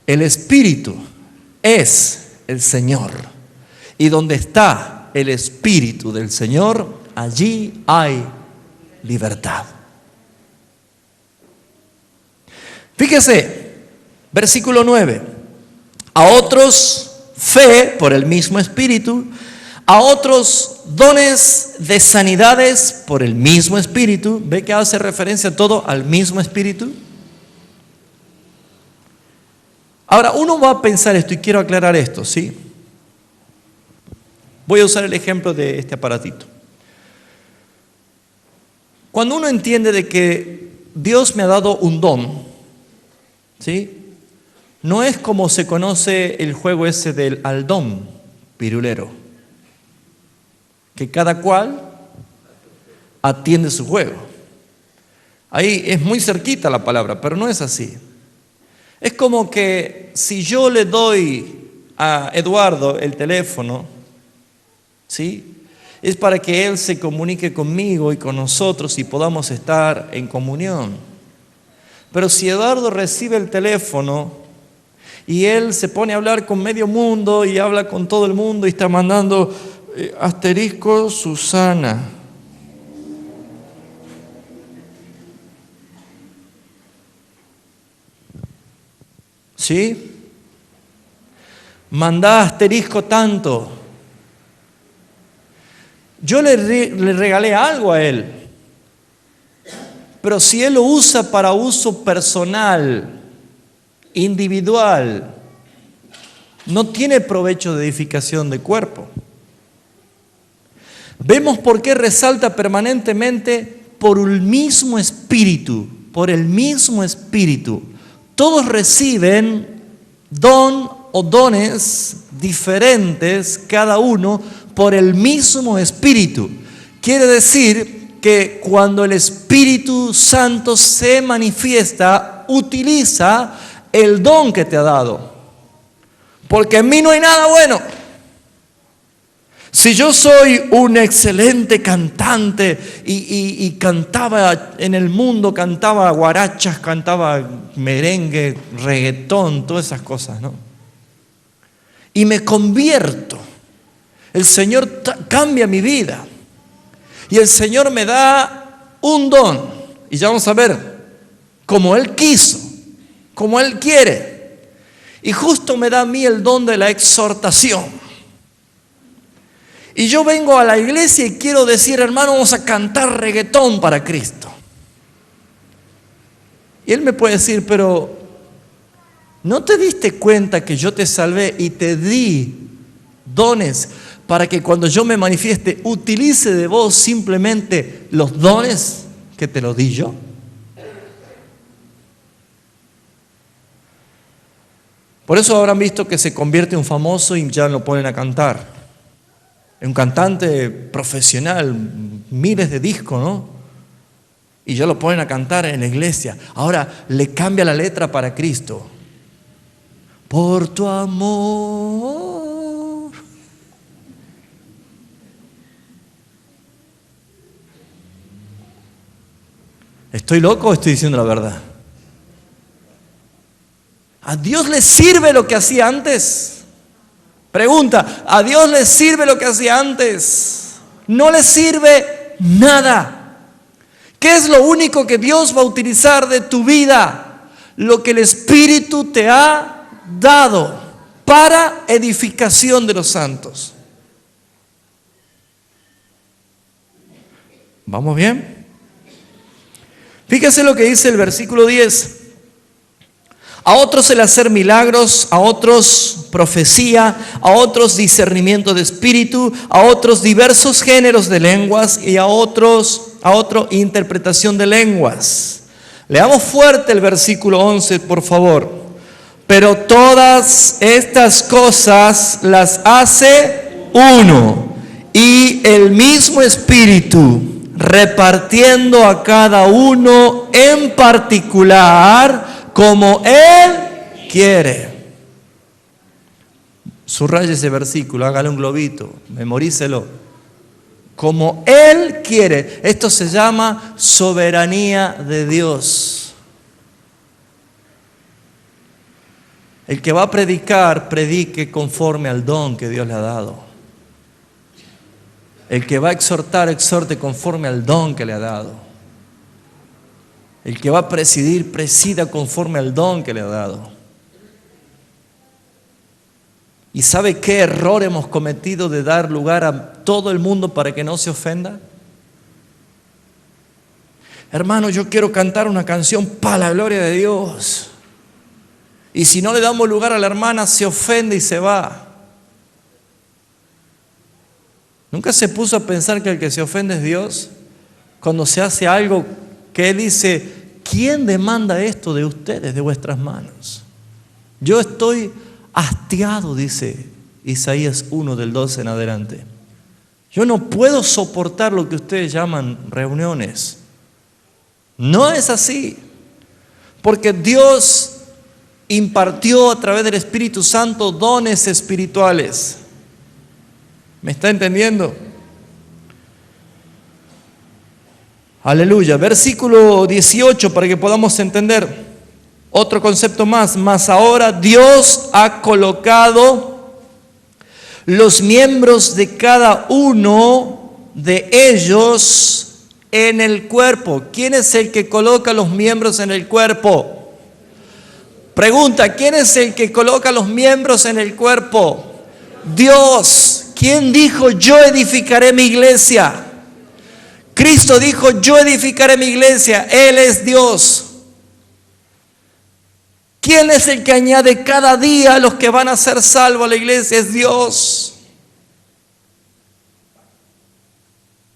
el Espíritu es el Señor. Y donde está el Espíritu del Señor, allí hay libertad. Fíjese, versículo 9. A otros fe por el mismo Espíritu, a otros dones de sanidades por el mismo Espíritu. ¿Ve que hace referencia todo al mismo Espíritu? Ahora, uno va a pensar esto y quiero aclarar esto, ¿sí? Voy a usar el ejemplo de este aparatito. Cuando uno entiende de que Dios me ha dado un don, ¿sí? No es como se conoce el juego ese del aldón pirulero, que cada cual atiende su juego. Ahí es muy cerquita la palabra, pero no es así. Es como que si yo le doy a Eduardo el teléfono, ¿sí? Es para que él se comunique conmigo y con nosotros y podamos estar en comunión. Pero si Eduardo recibe el teléfono y él se pone a hablar con medio mundo y habla con todo el mundo y está mandando asterisco Susana. ¿Sí? Mandá asterisco tanto. Yo le regalé algo a él, pero si él lo usa para uso personal, individual, no tiene provecho de edificación de cuerpo. Vemos por qué resalta permanentemente por el mismo Espíritu, por el mismo Espíritu. Todos reciben don o dones diferentes, cada uno por el mismo Espíritu. Quiere decir que cuando el Espíritu Santo se manifiesta, utiliza el don que te ha dado. Porque en mí no hay nada bueno. Si yo soy un excelente cantante y cantaba en el mundo, cantaba guarachas, cantaba merengue, reggaetón, todas esas cosas, ¿no? Y me convierto. El Señor cambia mi vida. Y el Señor me da un don. Y ya vamos a ver, como Él quiso, como Él quiere. Y justo me da a mí el don de la exhortación. Y yo vengo a la iglesia y quiero decir, hermano, vamos a cantar reggaetón para Cristo. Y Él me puede decir, pero ¿no te diste cuenta que yo te salvé y te di dones para que cuando yo me manifieste utilice de vos simplemente los dones que te los di yo? Por eso habrán visto que se convierte en un famoso y ya lo ponen a cantar. Un cantante profesional, miles de discos, ¿no? Y ya lo ponen a cantar en la iglesia. Ahora le cambia la letra para Cristo. Por tu amor. ¿Estoy loco o estoy diciendo la verdad? ¿A Dios le sirve lo que hacía antes? Pregunta, ¿a Dios le sirve lo que hacía antes? No le sirve nada. ¿Qué es lo único que Dios va a utilizar de tu vida? Lo que el Espíritu te ha dado para edificación de los santos. ¿Vamos bien? Fíjese lo que dice el versículo 10. A otros el hacer milagros, a otros profecía, a otros discernimiento de espíritu, a otros diversos géneros de lenguas y a otro interpretación de lenguas. Leamos fuerte el versículo 11, por favor. Pero todas estas cosas las hace uno y el mismo Espíritu, repartiendo a cada uno en particular como Él quiere. Subraye ese versículo, hágale un globito, memorícelo. Como Él quiere. Esto se llama soberanía de Dios. El que va a predicar, predique conforme al don que Dios le ha dado. El que va a exhortar, exhorte conforme al don que le ha dado. El que va a presidir, presida conforme al don que le ha dado. ¿Y sabe qué error hemos cometido de dar lugar a todo el mundo para que no se ofenda? Hermano, yo quiero cantar una canción para la gloria de Dios. Y si no le damos lugar a la hermana, se ofende y se va. ¿Nunca se puso a pensar que el que se ofende es Dios? Cuando se hace algo que Él dice, ¿quién demanda esto de ustedes, de vuestras manos? Yo estoy hastiado, dice Isaías 1 del 12 en adelante. Yo no puedo soportar lo que ustedes llaman reuniones. No es así. Porque Dios impartió a través del Espíritu Santo dones espirituales. ¿Me está entendiendo? Aleluya. Versículo 18 para que podamos entender. Otro concepto más. Mas ahora Dios ha colocado los miembros de cada uno de ellos en el cuerpo. ¿Quién es el que coloca los miembros en el cuerpo? Pregunta, ¿quién es el que coloca los miembros en el cuerpo? Dios. ¿Quién dijo, yo edificaré mi iglesia? Cristo dijo, yo edificaré mi iglesia. Él es Dios. ¿Quién es el que añade cada día a los que van a ser salvos a la iglesia? Es Dios.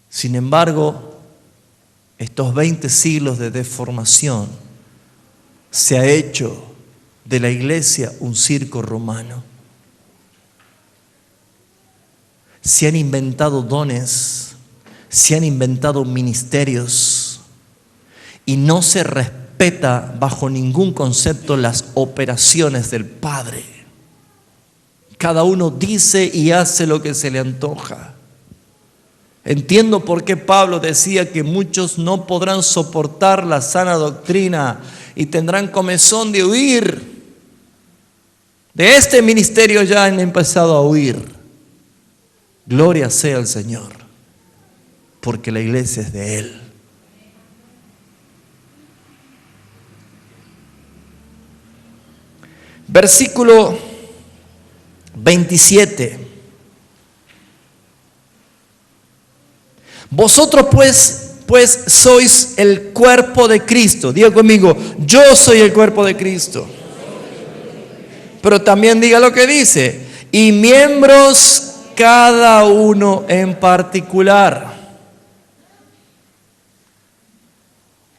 Sin embargo, estos 20 siglos de deformación se ha hecho de la iglesia un circo romano. Se han inventado dones, se han inventado ministerios y no se respeta bajo ningún concepto las operaciones del Padre. Cada uno dice y hace lo que se le antoja. Entiendo por qué Pablo decía que muchos no podrán soportar la sana doctrina y tendrán comezón de huir. De este ministerio ya han empezado a huir. Gloria sea al Señor, porque la iglesia es de Él. Versículo 27. Vosotros pues sois el cuerpo de Cristo. Diga conmigo, yo soy el cuerpo de Cristo. Pero también diga lo que dice. Y miembros cada uno en particular.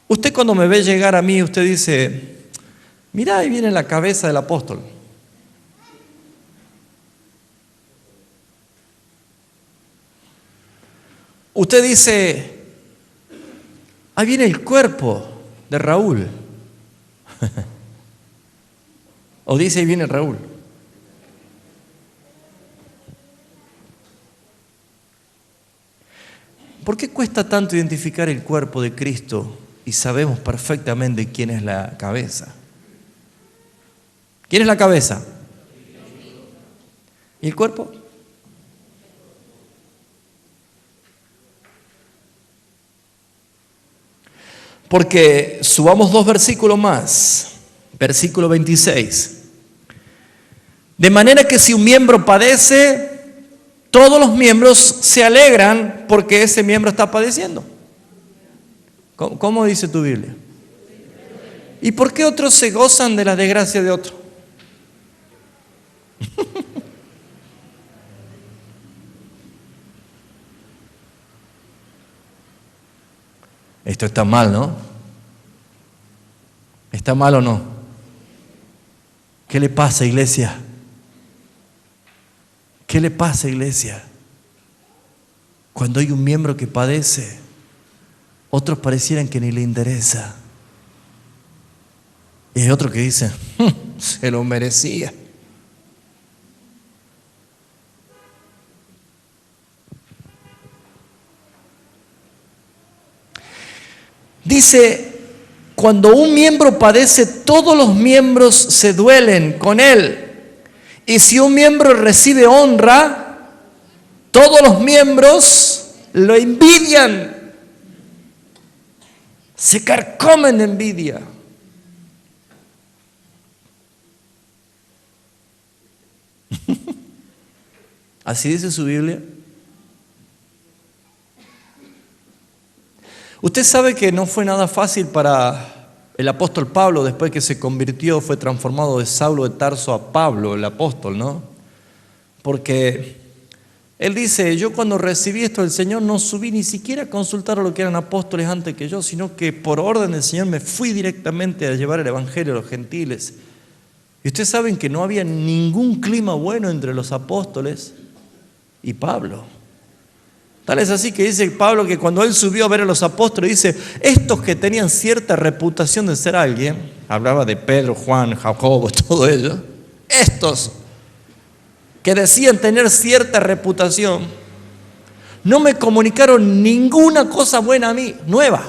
Usted cuando me ve llegar a mí, usted dice, mira, ahí viene la cabeza del apóstol. Usted dice, ahí viene el cuerpo de Raúl. O dice, ahí viene Raúl. ¿Por qué cuesta tanto identificar el cuerpo de Cristo y sabemos perfectamente quién es la cabeza? ¿Quién es la cabeza? ¿Y el cuerpo? Porque subamos 2 versículos más. Versículo 26. De manera que si un miembro padece, todos los miembros se alegran porque ese miembro está padeciendo. ¿Cómo dice tu Biblia? ¿Y por qué otros se gozan de la desgracia de otro? Esto está mal, ¿no? ¿Está mal o no? ¿Qué le pasa, iglesia? ¿Qué le pasa, iglesia? Cuando hay un miembro que padece, Otros parecieran que ni le interesa. Y hay otro que dice, se lo merecía. Dice, cuando un miembro padece, todos los miembros se duelen con él. Y si un miembro recibe honra, todos los miembros lo envidian. Se carcomen de envidia. ¿Así dice su Biblia? Usted sabe que no fue nada fácil para el apóstol Pablo después que se convirtió, fue transformado de Saulo de Tarso a Pablo, el apóstol, ¿no? Porque él dice, yo cuando recibí esto del Señor no subí ni siquiera a consultar a los que eran apóstoles antes que yo, sino que por orden del Señor me fui directamente a llevar el evangelio a los gentiles. Y ustedes saben que no había ningún clima bueno entre los apóstoles y Pablo. Tal es así que dice Pablo que cuando él subió a ver a los apóstoles, dice, estos que tenían cierta reputación de ser alguien, hablaba de Pedro, Juan, Jacobo, todo ello, estos que decían tener cierta reputación, no me comunicaron ninguna cosa buena a mí, nueva.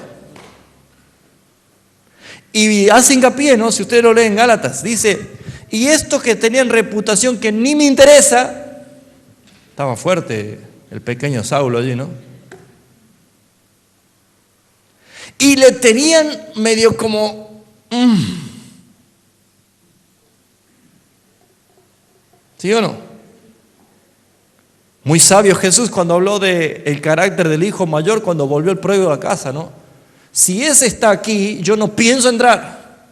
Y hace hincapié, ¿no? Si ustedes lo leen en Gálatas, dice, y estos que tenían reputación que ni me interesa, estaba fuerte el pequeño Saulo allí, ¿no? Y le tenían medio como... ¿Sí o no? Muy sabio Jesús cuando habló del carácter del hijo mayor cuando volvió el pródigo a casa, ¿no? Si ese está aquí, yo no pienso entrar.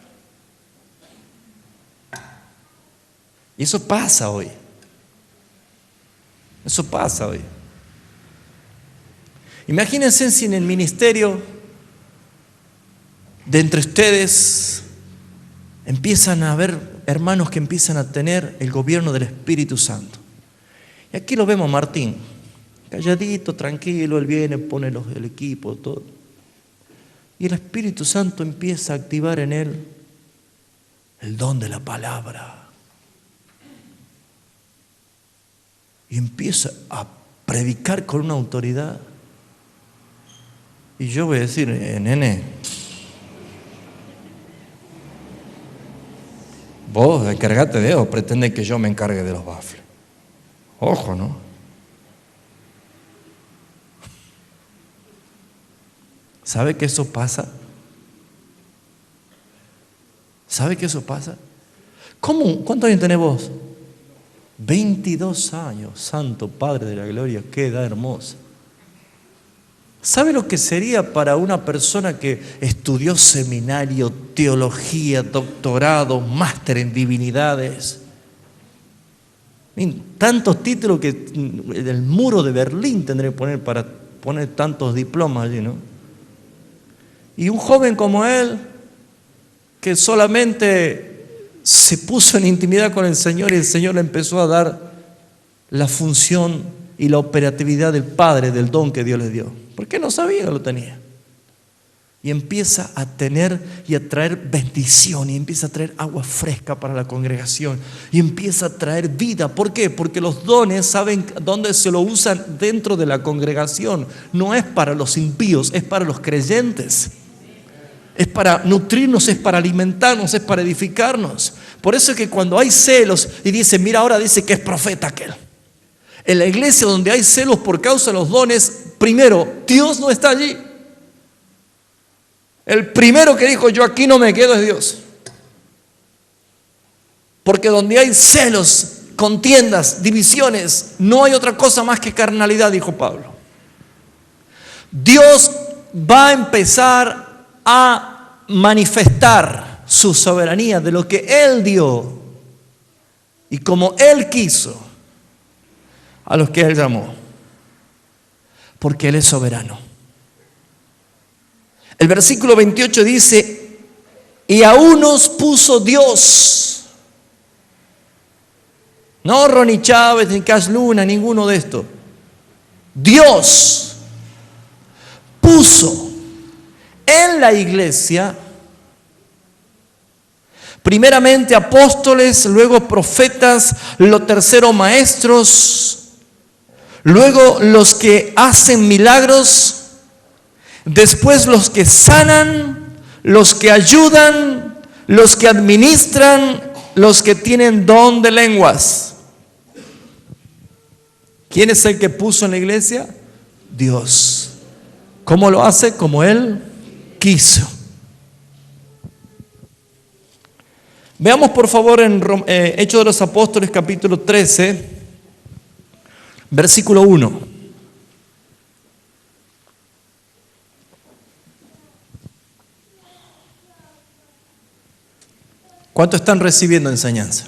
Y eso pasa hoy. Eso pasa hoy. Imagínense si en el ministerio de entre ustedes empiezan a haber hermanos que empiezan a tener el gobierno del Espíritu Santo. Y aquí lo vemos a Martín, calladito, tranquilo, él viene, pone el equipo, todo. Y el Espíritu Santo empieza a activar en él el don de la palabra. Y empieza a predicar con una autoridad. Y yo voy a decir, nene, vos encargate de eso, pretende que yo me encargue de los bafles. Ojo, ¿no? ¿Sabe que eso pasa? ¿Sabe que eso pasa? ¿Cómo? ¿Cuántos años tenés vos? 22 años, Santo Padre de la Gloria, qué edad hermosa. ¿Sabe lo que sería para una persona que estudió seminario, teología, doctorado, máster en divinidades? Tantos títulos que el muro de Berlín tendría que poner para poner tantos diplomas allí, ¿no? Y un joven como él, que solamente se puso en intimidad con el Señor y el Señor le empezó a dar la función y la operatividad del Padre, del don que Dios le dio. Porque no sabía que lo tenía. Y empieza a tener y a traer bendición, y empieza a traer agua fresca para la congregación, y empieza a traer vida. ¿Por qué? Porque los dones saben dónde se lo usan dentro de la congregación. No es para los impíos, es para los creyentes. Es para nutrirnos, es para alimentarnos, es para edificarnos. Por eso es que cuando hay celos y dice, mira, ahora dice que es profeta aquel. En la iglesia donde hay celos por causa de los dones, primero, Dios no está allí. El primero que dijo, yo aquí no me quedo, es Dios. Porque donde hay celos, contiendas, divisiones, no hay otra cosa más que carnalidad, dijo Pablo. Dios va a empezar a manifestar su soberanía de lo que Él dio y como Él quiso a los que Él llamó, porque Él es soberano. El versículo 28 dice, y a unos puso Dios, no Ronnie Chávez, ni Cash Luna, ninguno de estos. Dios puso en la iglesia, primeramente apóstoles, luego profetas, lo tercero maestros, luego los que hacen milagros, después los que sanan, los que ayudan, los que administran, los que tienen don de lenguas. ¿Quién es el que puso en la iglesia? Dios. ¿Cómo lo hace? Como Él quiso. Veamos por favor en Hechos de los Apóstoles capítulo 13, versículo 1. ¿Cuánto están recibiendo enseñanza?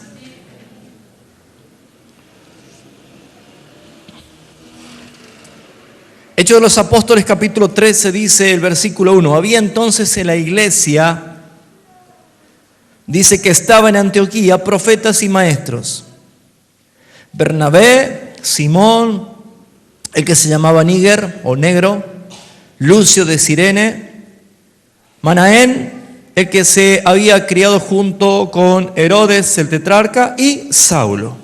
Hechos de los Apóstoles capítulo 13 dice el versículo 1. Había entonces en la iglesia, dice que estaba en Antioquía profetas y maestros. Bernabé, Simón, el que se llamaba Níger o Negro, Lucio de Cirene, Manaén, el que se había criado junto con Herodes el tetrarca, y Saulo.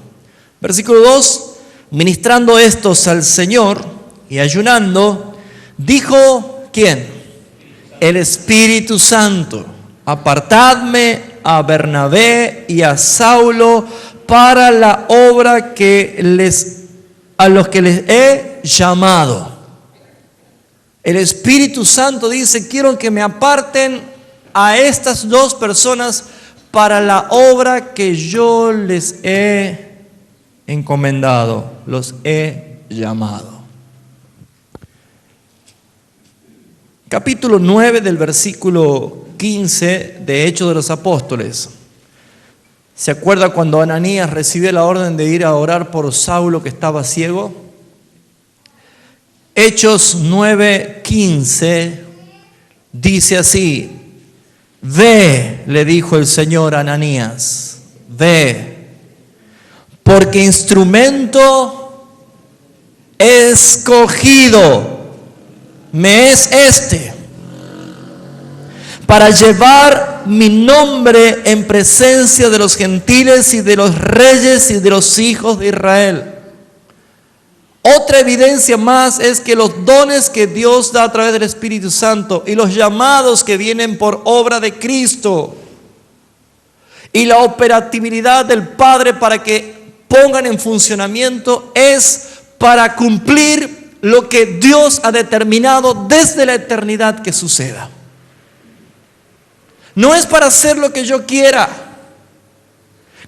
Versículo 2, ministrando estos al Señor y ayunando, dijo, ¿quién? El Espíritu Santo, apartadme a Bernabé y a Saulo para la obra a los que les he llamado. El Espíritu Santo dice, quiero que me aparten a estas dos personas para la obra que yo les he encomendado, los he llamado. Capítulo 9 del versículo 15 de Hechos de los Apóstoles. ¿Se acuerda cuando Ananías recibió la orden de ir a orar por Saulo que estaba ciego? Hechos 9:15 dice así: ve, le dijo el Señor a Ananías, ve, porque instrumento escogido me es este, para llevar mi nombre en presencia de los gentiles y de los reyes y de los hijos de Israel. Otra evidencia más es que los dones que Dios da a través del Espíritu Santo y los llamados que vienen por obra de Cristo y la operatividad del Padre para que pongan en funcionamiento es para cumplir lo que Dios ha determinado desde la eternidad que suceda. No es para hacer lo que yo quiera.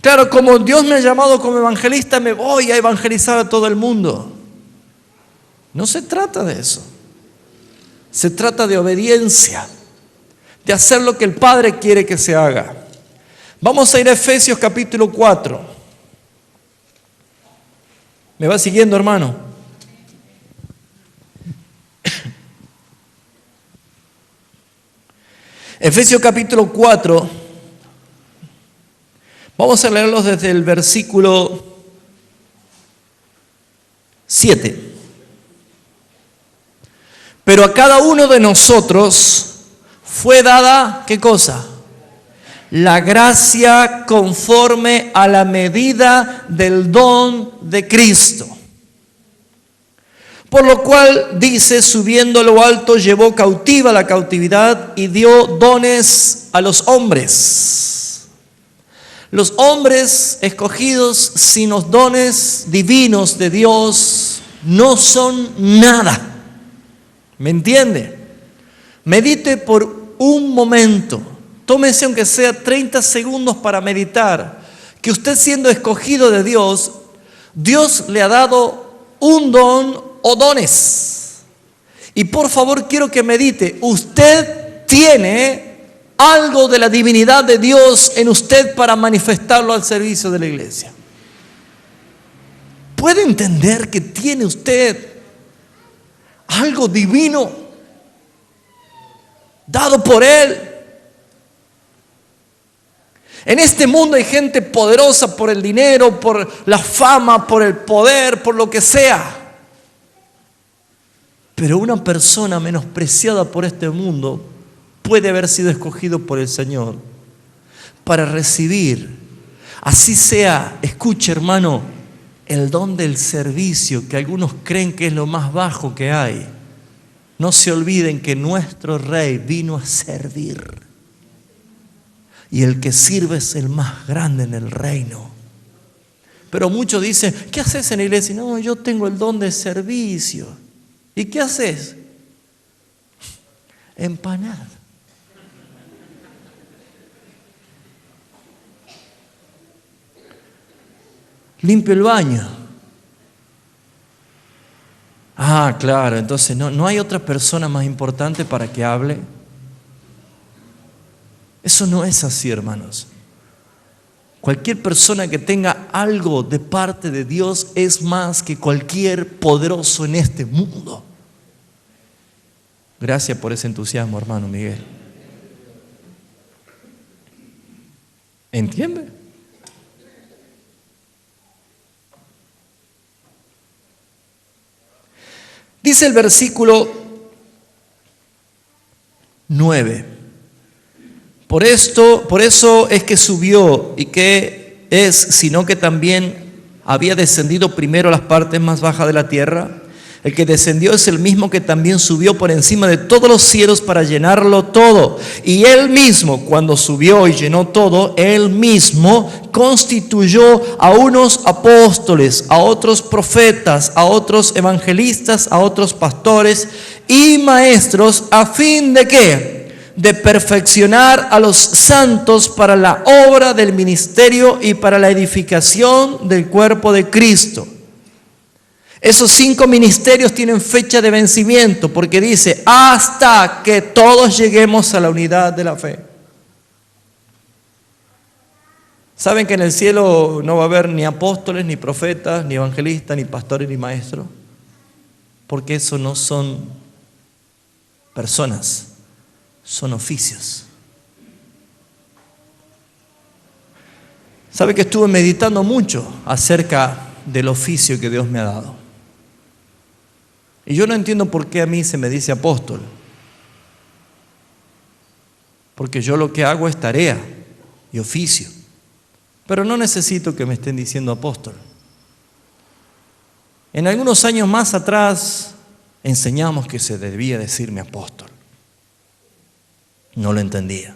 Claro, como Dios me ha llamado como evangelista, me voy a evangelizar a todo el mundo. No se trata de eso. Se trata de obediencia, de hacer lo que el Padre quiere que se haga. Vamos a ir a Efesios capítulo 4. ¿Me va siguiendo, hermano? Efesios capítulo 4. Vamos a leerlos desde el versículo 7. Pero a cada uno de nosotros fue dada, ¿qué cosa? La gracia conforme a la medida del don de Cristo. Por lo cual dice, subiendo a lo alto, llevó cautiva la cautividad y dio dones a los hombres. Los hombres escogidos sin los dones divinos de Dios no son nada. ¿Me entiende? Medite por un momento. Tómese aunque sea 30 segundos para meditar que usted, siendo escogido de Dios, Dios le ha dado un don o dones. Y por favor quiero que medite, usted tiene algo de la divinidad de Dios en usted para manifestarlo al servicio de la iglesia. ¿Puede entender que tiene usted algo divino dado por Él? En este mundo hay gente poderosa por el dinero, por la fama, por el poder, por lo que sea. Pero una persona menospreciada por este mundo puede haber sido escogido por el Señor para recibir, así sea, escuche hermano, el don del servicio, que algunos creen que es lo más bajo que hay. No se olviden que nuestro Rey vino a servir. Y el que sirve es el más grande en el reino. Pero muchos dicen, ¿qué haces en la iglesia? No, yo tengo el don de servicio. ¿Y qué haces? Empanada. Limpio el baño. Ah, claro, entonces no hay otra persona más importante para que hable. Eso no es así, hermanos. Cualquier persona que tenga algo de parte de Dios es más que cualquier poderoso en este mundo. Gracias por ese entusiasmo, hermano Miguel. ¿Entiende? Dice el versículo 9. Por eso es que subió, y que es, sino que también había descendido primero a las partes más bajas de la tierra. El que descendió es el mismo que también subió por encima de todos los cielos para llenarlo todo. Y él mismo, cuando subió y llenó todo, él mismo constituyó a unos apóstoles, a otros profetas, a otros evangelistas, a otros pastores y maestros, a fin de ¿qué? De perfeccionar a los santos para la obra del ministerio y para la edificación del cuerpo de Cristo. Esos 5 ministerios tienen fecha de vencimiento porque dice, hasta que todos lleguemos a la unidad de la fe. ¿Saben que en el cielo no va a haber ni apóstoles, ni profetas, ni evangelistas, ni pastores, ni maestros? Porque eso no son personas, son oficios. ¿Sabe que estuve meditando mucho acerca del oficio que Dios me ha dado? Y yo no entiendo por qué a mí se me dice apóstol. Porque yo lo que hago es tarea y oficio. Pero no necesito que me estén diciendo apóstol. En algunos años más atrás enseñamos que se debía decirme apóstol. No lo entendía.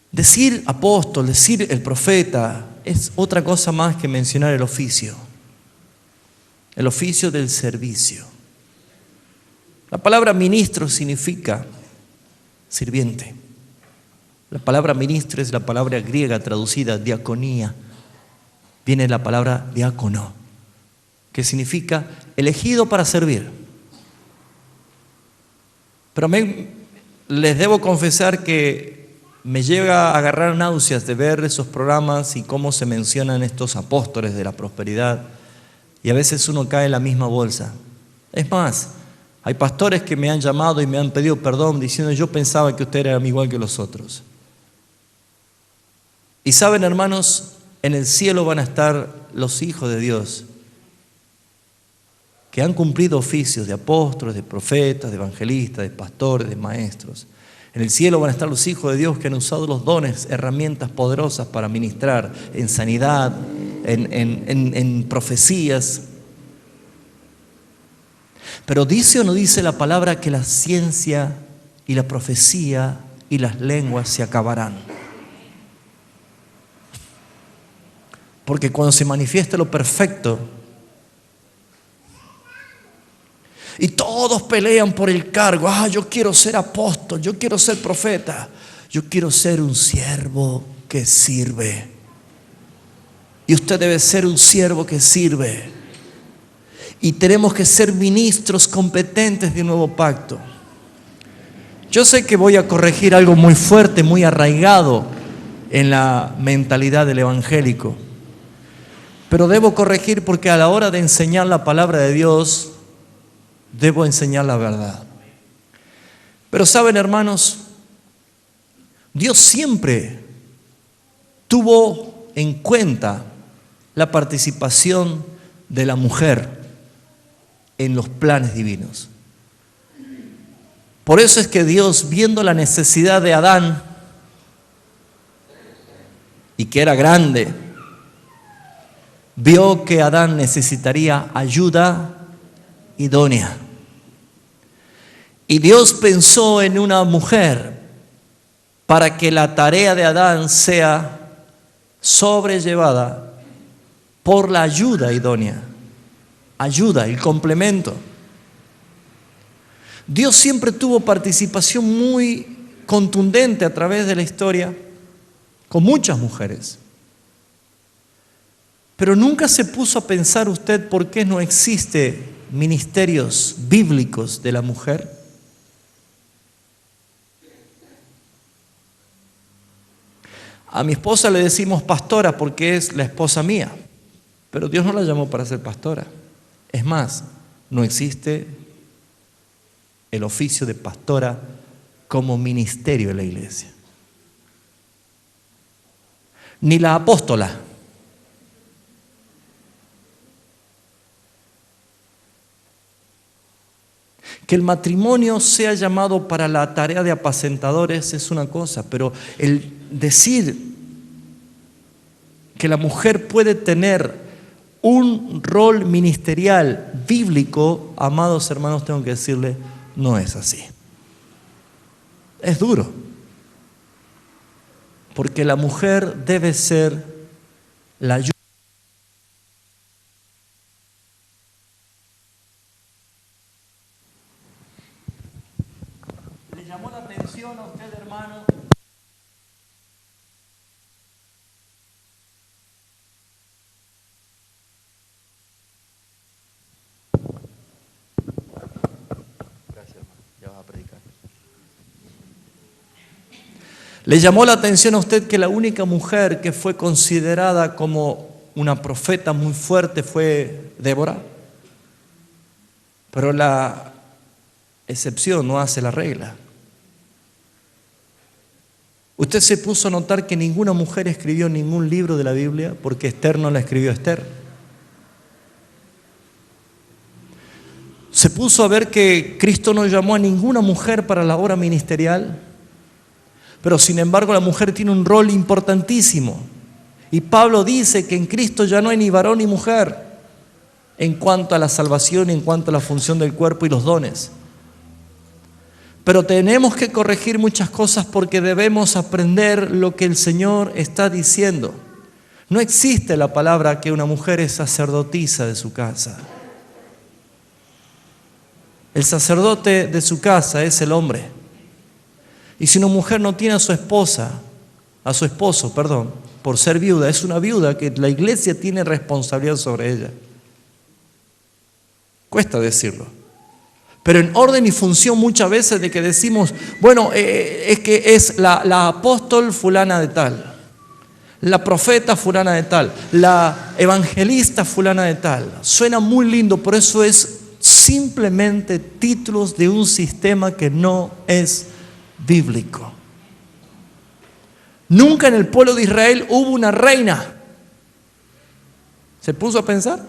Decir apóstol, decir el profeta, es otra cosa más que mencionar el oficio. El oficio del servicio. La palabra ministro significa sirviente. La palabra ministro es la palabra griega traducida diaconía. Viene la palabra diácono, que significa elegido para servir. Pero les debo confesar que me llega a agarrar náuseas de ver esos programas y cómo se mencionan estos apóstoles de la prosperidad. Y a veces uno cae en la misma bolsa. Es más, hay pastores que me han llamado y me han pedido perdón diciendo yo pensaba que usted era igual que los otros. Y saben, hermanos, en el cielo van a estar los hijos de Dios que han cumplido oficios de apóstoles, de profetas, de evangelistas, de pastores, de maestros. En el cielo van a estar los hijos de Dios que han usado los dones, herramientas poderosas para ministrar en sanidad, en profecías. Pero dice o no dice la palabra que la ciencia y la profecía y las lenguas se acabarán. Porque cuando se manifieste lo perfecto y todos pelean por el cargo, yo quiero ser apóstol, yo quiero ser profeta, yo quiero ser un siervo que sirve. Y usted debe ser un siervo que sirve. Y tenemos que ser ministros competentes de un nuevo pacto. Yo sé que voy a corregir algo muy fuerte, muy arraigado en la mentalidad del evangélico. Pero debo corregir porque a la hora de enseñar la palabra de Dios, debo enseñar la verdad. Pero saben, hermanos, Dios siempre tuvo en cuenta la participación de la mujer en los planes divinos. Por eso es que Dios, viendo la necesidad de Adán, y que era grande, vio que Adán necesitaría ayuda idónea. Y Dios pensó en una mujer para que la tarea de Adán sea sobrellevada por la ayuda idónea. Ayuda, el complemento. Dios siempre tuvo participación muy contundente a través de la historia con muchas mujeres. Pero nunca se puso a pensar usted por qué no existe ministerios bíblicos de la mujer. A mi esposa le decimos pastora porque es la esposa mía, pero Dios no la llamó para ser pastora. Es más, no existe el oficio de pastora como ministerio en la iglesia. Ni la apóstola. Que el matrimonio sea llamado para la tarea de apacentadores es una cosa, pero el decir que la mujer puede tener un rol ministerial bíblico, amados hermanos, tengo que decirle, no es así. Es duro. Porque la mujer debe ser la ayuda. ¿Le llamó la atención a usted, hermano? Gracias, hermano. Ya vas a predicar. ¿Le llamó la atención a usted que la única mujer que fue considerada como una profeta muy fuerte fue Débora? Pero la excepción no hace la regla. Usted se puso a notar que ninguna mujer escribió ningún libro de la Biblia porque Esther no la escribió Esther. Se puso a ver que Cristo no llamó a ninguna mujer para la obra ministerial. Pero sin embargo la mujer tiene un rol importantísimo. Y Pablo dice que en Cristo ya no hay ni varón ni mujer en cuanto a la salvación, en cuanto a la función del cuerpo y los dones. Pero tenemos que corregir muchas cosas porque debemos aprender lo que el Señor está diciendo. No existe la palabra que una mujer es sacerdotisa de su casa. El sacerdote de su casa es el hombre. Y si una mujer no tiene a su esposo, por ser viuda, es una viuda que la iglesia tiene responsabilidad sobre ella. Cuesta decirlo. Pero en orden y función muchas veces de que decimos, bueno, es que es la apóstol fulana de tal, la profeta fulana de tal, la evangelista fulana de tal. Suena muy lindo, por eso es simplemente títulos de un sistema que no es bíblico. Nunca en el pueblo de Israel hubo una reina. ¿Se puso a pensar?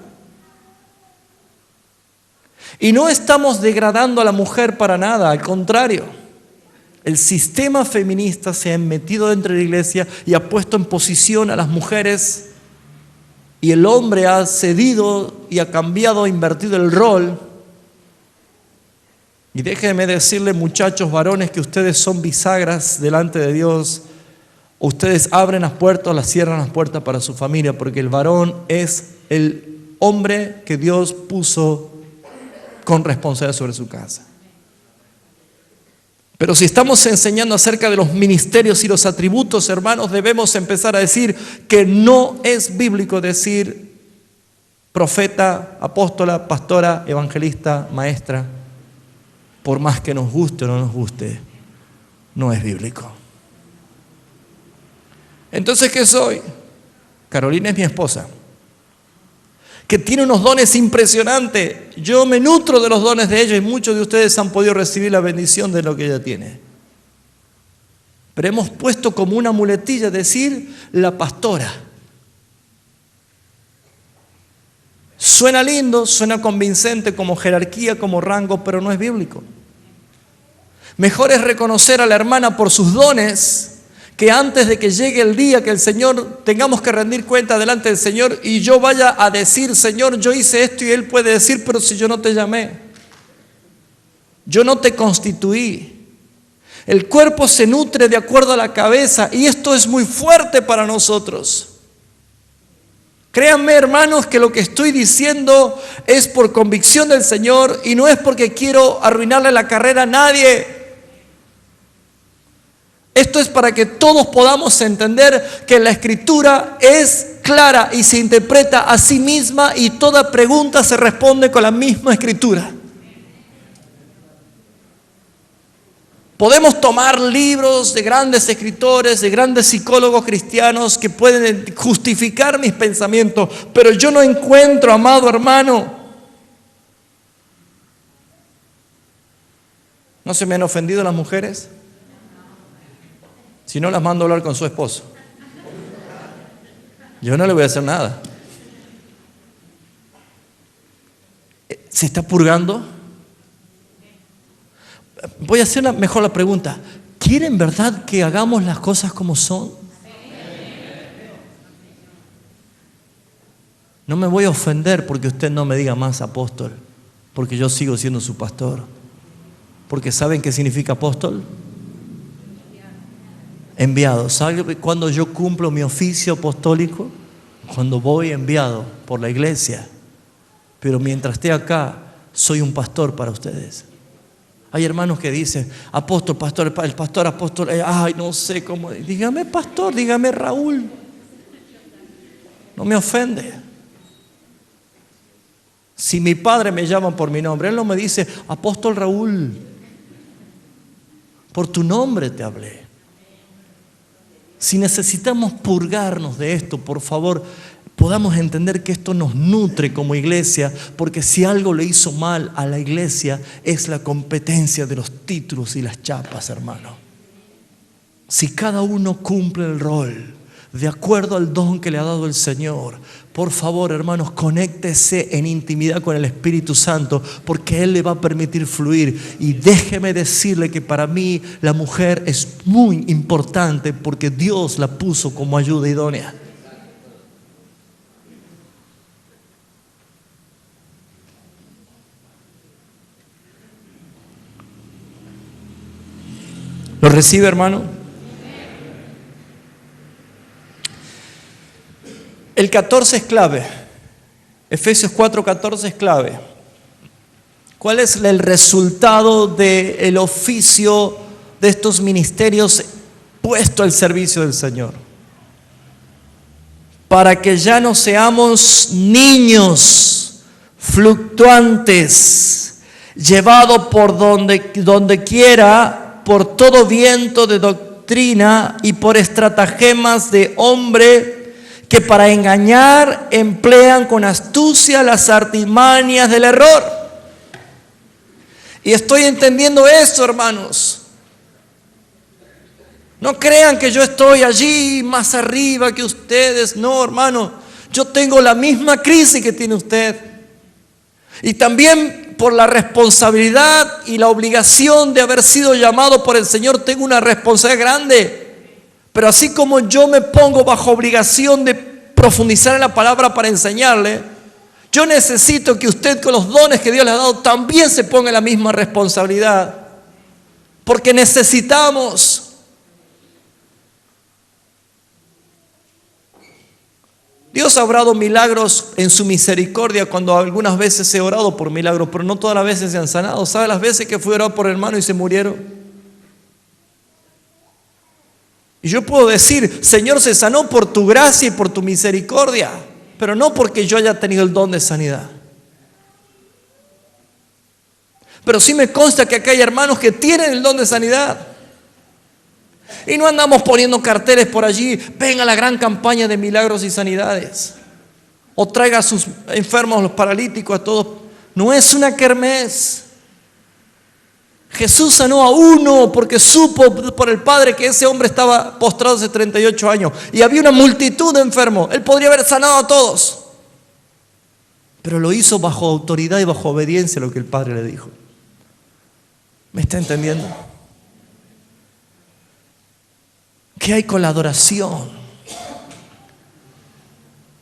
Y no estamos degradando a la mujer para nada, al contrario. El sistema feminista se ha metido dentro de la iglesia y ha puesto en posición a las mujeres, y el hombre ha cedido y ha cambiado, ha invertido el rol. Y déjenme decirle, muchachos varones, que ustedes son bisagras delante de Dios. Ustedes abren las puertas, las cierran las puertas para su familia, porque el varón es el hombre que Dios puso con responsabilidad sobre su casa. Pero si estamos enseñando acerca de los ministerios y los atributos, hermanos, debemos empezar a decir que no es bíblico decir profeta, apóstola, pastora, evangelista, maestra. Por más que nos guste o no nos guste, no es bíblico. Entonces, ¿qué soy? Carolina es mi esposa, que tiene unos dones impresionantes. Yo me nutro de los dones de ella y muchos de ustedes han podido recibir la bendición de lo que ella tiene. Pero hemos puesto como una muletilla decir la pastora. Suena lindo, suena convincente como jerarquía, como rango, pero no es bíblico. Mejor es reconocer a la hermana por sus dones, que antes de que llegue el día que el Señor tengamos que rendir cuenta delante del Señor y yo vaya a decir, Señor, yo hice esto, y Él puede decir, pero si yo no te llamé, yo no te constituí. El cuerpo se nutre de acuerdo a la cabeza, y esto es muy fuerte para nosotros. Créanme, hermanos, que lo que estoy diciendo es por convicción del Señor y no es porque quiero arruinarle la carrera a nadie. Esto es para que todos podamos entender que la Escritura es clara y se interpreta a sí misma, y toda pregunta se responde con la misma Escritura. Podemos tomar libros de grandes escritores, de grandes psicólogos cristianos que pueden justificar mis pensamientos, pero yo no encuentro, amado hermano. ¿No se me han ofendido las mujeres? Si no, las mando a hablar con su esposo. Yo no le voy a hacer nada. ¿Se está purgando? Voy a hacer mejor la pregunta. ¿Quieren verdad que hagamos las cosas como son? No me voy a ofender porque usted no me diga más apóstol, porque yo sigo siendo su pastor. Porque ¿saben qué significa apóstol? Enviado. ¿Sabe cuándo yo cumplo mi oficio apostólico? Cuando voy enviado por la iglesia. Pero mientras esté acá, soy un pastor para ustedes. Hay hermanos que dicen, apóstol, pastor, el pastor, apóstol, ay, no sé cómo. Dígame pastor, dígame Raúl. No me ofende. Si mi padre me llama por mi nombre, él no me dice, apóstol Raúl, por tu nombre te hablé. Si necesitamos purgarnos de esto, por favor, podamos entender que esto nos nutre como iglesia, porque si algo le hizo mal a la iglesia es la competencia de los títulos y las chapas, hermano. Si cada uno cumple el rol de acuerdo al don que le ha dado el Señor, por favor, hermanos, conéctese en intimidad con el Espíritu Santo, porque Él le va a permitir fluir. Y déjeme decirle que para mí la mujer es muy importante, porque Dios la puso como ayuda idónea. ¿Lo recibe, hermano? El 14 es clave. Efesios 4:14 es clave. ¿Cuál es el resultado del oficio de estos ministerios puesto al servicio del Señor? Para que ya no seamos niños fluctuantes, llevados por donde quiera, por todo viento de doctrina y por estratagemas de hombre, que para engañar emplean con astucia las artimañas del error. Y estoy entendiendo esto, hermanos. No crean que yo estoy allí más arriba que ustedes. No, hermano, yo tengo la misma crisis que tiene usted. Y también por la responsabilidad y la obligación de haber sido llamado por el Señor, tengo una responsabilidad grande. Pero así como yo me pongo bajo obligación de profundizar en la palabra para enseñarle, yo necesito que usted, con los dones que Dios le ha dado, también se ponga en la misma responsabilidad. Porque necesitamos. Dios ha obrado milagros en su misericordia cuando algunas veces he orado por milagros, pero no todas las veces se han sanado. ¿Sabe las veces que fui a orar por hermano y se murieron? Y yo puedo decir, Señor, se sanó por tu gracia y por tu misericordia, pero no porque yo haya tenido el don de sanidad. Pero sí me consta que acá hay hermanos que tienen el don de sanidad. Y no andamos poniendo carteles por allí, venga la gran campaña de milagros y sanidades. O traiga a sus enfermos, los paralíticos, a todos. No es una kermés. Jesús sanó a uno porque supo por el Padre que ese hombre estaba postrado hace 38 años. Y había una multitud de enfermos. Él podría haber sanado a todos. Pero lo hizo bajo autoridad y bajo obediencia a lo que el Padre le dijo. ¿Me está entendiendo? ¿Qué hay con la adoración?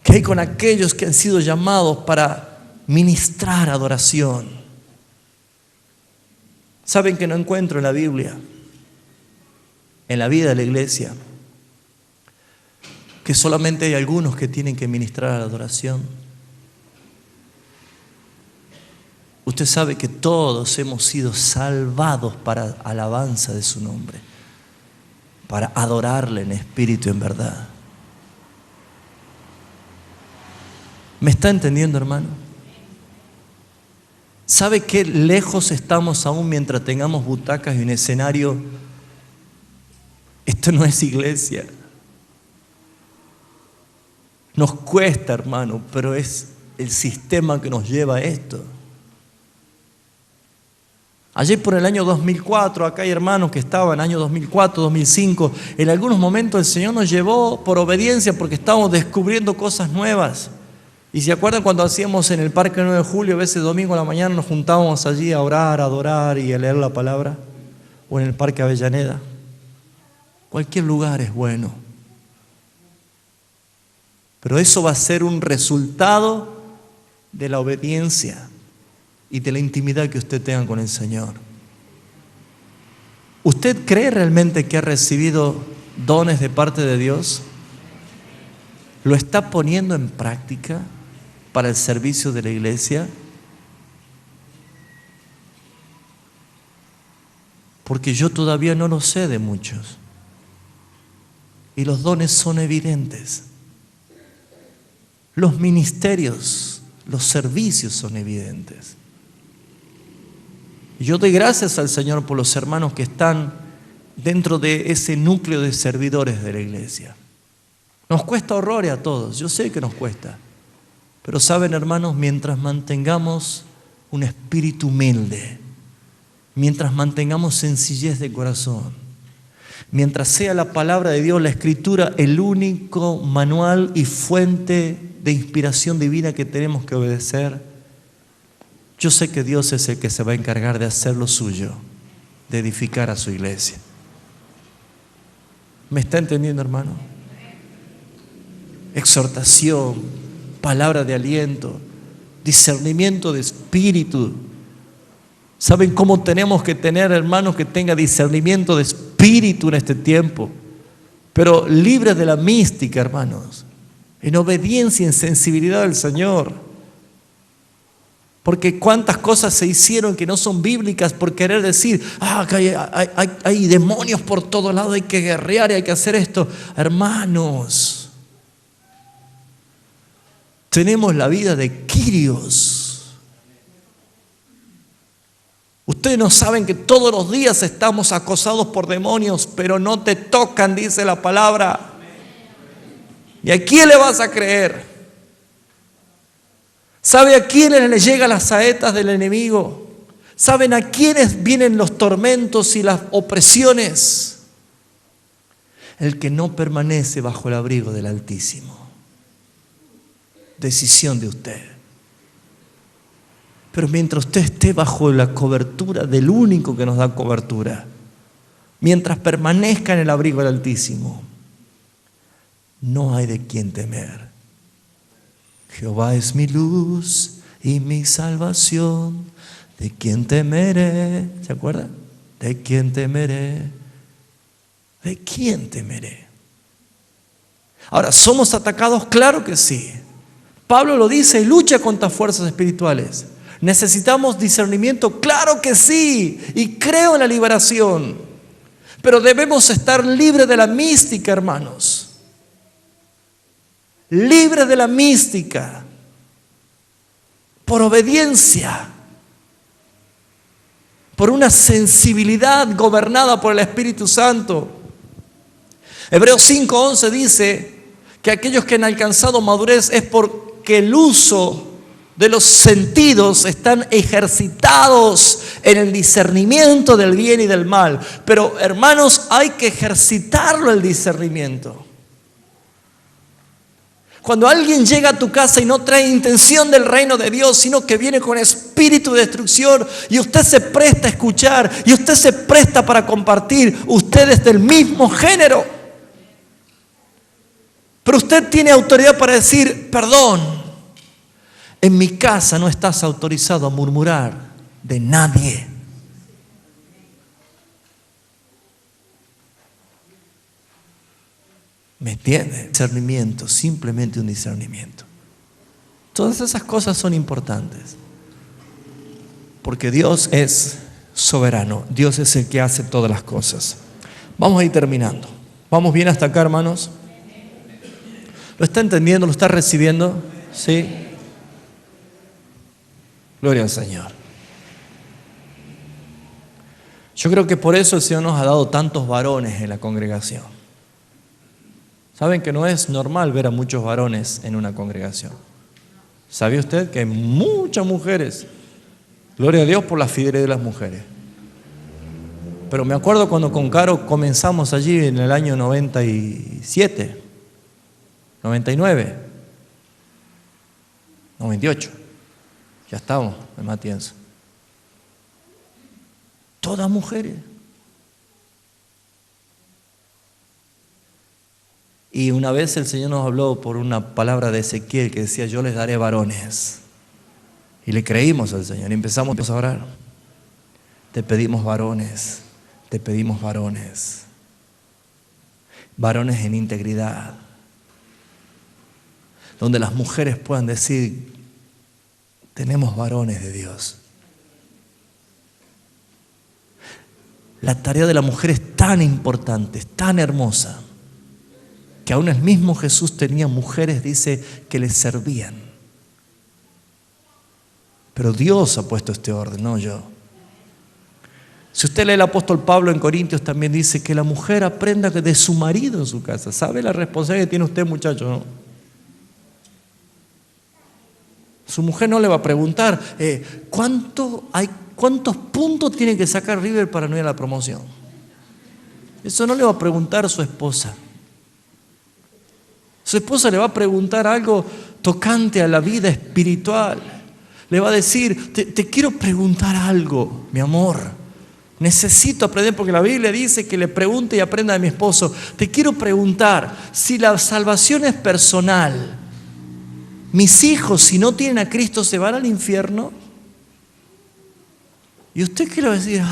¿Qué hay con aquellos que han sido llamados para ministrar adoración? ¿Saben que no encuentro en la Biblia, en la vida de la iglesia, que solamente hay algunos que tienen que ministrar la adoración? Usted sabe que todos hemos sido salvados para alabanza de su nombre, para adorarle en espíritu y en verdad. ¿Me está entendiendo, hermano? ¿Sabe qué lejos estamos aún mientras tengamos butacas y un escenario? Esto no es iglesia. Nos cuesta, hermano, pero es el sistema que nos lleva a esto. Allí por el año 2004, acá hay hermanos que estaban en el año 2004, 2005. En algunos momentos el Señor nos llevó por obediencia porque estábamos descubriendo cosas nuevas. Y se acuerdan cuando hacíamos en el Parque 9 de Julio, a veces domingo a la mañana nos juntábamos allí a orar, a adorar y a leer la palabra. O en el Parque Avellaneda. Cualquier lugar es bueno. Pero eso va a ser un resultado de la obediencia y de la intimidad que usted tenga con el Señor. ¿Usted cree realmente que ha recibido dones de parte de Dios? ¿Lo está poniendo en práctica para el servicio de la iglesia? Porque yo todavía no lo sé de muchos. Y los dones son evidentes. Los ministerios, los servicios son evidentes. Y yo doy gracias al Señor por los hermanos que están dentro de ese núcleo de servidores de la iglesia. Nos cuesta horrores a todos, yo sé que nos cuesta. Pero saben, hermanos, mientras mantengamos un espíritu humilde, mientras mantengamos sencillez de corazón, mientras sea la palabra de Dios, la Escritura, el único manual y fuente de inspiración divina que tenemos que obedecer, yo sé que Dios es el que se va a encargar de hacer lo suyo, de edificar a su iglesia. ¿Me está entendiendo, hermano? Exhortación, palabra de aliento, discernimiento de espíritu. ¿Saben cómo tenemos que tener, hermanos, que tenga discernimiento de espíritu en este tiempo? Pero libres de la mística, hermanos, en obediencia y en sensibilidad al Señor. Porque cuántas cosas se hicieron que no son bíblicas por querer decir, que hay demonios por todos lados, hay que guerrear y hay que hacer esto. Hermanos, tenemos la vida de Kyrios. Ustedes no saben que todos los días estamos acosados por demonios, pero no te tocan, dice la palabra. ¿Y a quién le vas a creer? ¿Sabe a quiénes le llegan las saetas del enemigo? ¿Saben a quiénes vienen los tormentos y las opresiones? El que no permanece bajo el abrigo del Altísimo. Decisión de usted. Pero mientras usted esté bajo la cobertura del único que nos da cobertura, mientras permanezca en el abrigo del Altísimo, no hay de quién temer. Jehová es mi luz y mi salvación. ¿De quién temeré? ¿Se acuerdan? ¿De quién temeré? ¿De quién temeré? Ahora, ¿somos atacados? Claro que sí. Pablo lo dice, lucha contra fuerzas espirituales. ¿Necesitamos discernimiento? Claro que sí. Y creo en la liberación. Pero debemos estar libres de la mística, hermanos. Libres de la mística, por obediencia, por una sensibilidad gobernada por el Espíritu Santo. Hebreos 5:11 dice que aquellos que han alcanzado madurez es porque el uso de los sentidos están ejercitados en el discernimiento del bien y del mal. Pero, hermanos, hay que ejercitarlo el discernimiento. Cuando alguien llega a tu casa y no trae intención del reino de Dios, sino que viene con espíritu de destrucción, y usted se presta a escuchar, y usted se presta para compartir, usted es del mismo género. Pero usted tiene autoridad para decir, perdón, en mi casa no estás autorizado a murmurar de nadie. ¿Me entiende? Discernimiento, simplemente un discernimiento. Todas esas cosas son importantes. Porque Dios es soberano. Dios es el que hace todas las cosas. Vamos a ir terminando. ¿Vamos bien hasta acá, hermanos? ¿Lo está entendiendo? ¿Lo está recibiendo? ¿Sí? Gloria al Señor. Yo creo que por eso el Señor nos ha dado tantos varones en la congregación. ¿Saben que no es normal ver a muchos varones en una congregación? ¿Sabía usted que hay muchas mujeres? Gloria a Dios por la fidelidad de las mujeres. Pero me acuerdo cuando con Caro comenzamos allí en el año 97, 99, 98. Ya estamos en Matienzo. Todas mujeres. Y una vez el Señor nos habló por una palabra de Ezequiel que decía, yo les daré varones. Y le creímos al Señor y empezamos a orar. Te pedimos varones, te pedimos varones. Varones en integridad. Donde las mujeres puedan decir, tenemos varones de Dios. La tarea de la mujer es tan importante, es tan hermosa, que aún el mismo Jesús tenía mujeres, dice, que le servían. Pero Dios ha puesto este orden, no yo. Si usted lee el apóstol Pablo en Corintios, también dice que la mujer aprenda de su marido en su casa. ¿Sabe la responsabilidad que tiene usted, muchacho? ¿No? Su mujer no le va a preguntar, ¿cuántos puntos tiene que sacar River para no ir a la promoción? Eso no le va a preguntar a su esposa. Su esposa le va a preguntar algo tocante a la vida espiritual. Le va a decir, te quiero preguntar algo, mi amor. Necesito aprender, porque la Biblia dice que le pregunte y aprenda de mi esposo. Te quiero preguntar, si la salvación es personal, mis hijos, si no tienen a Cristo, ¿se van al infierno? ¿Y usted qué le va a decir?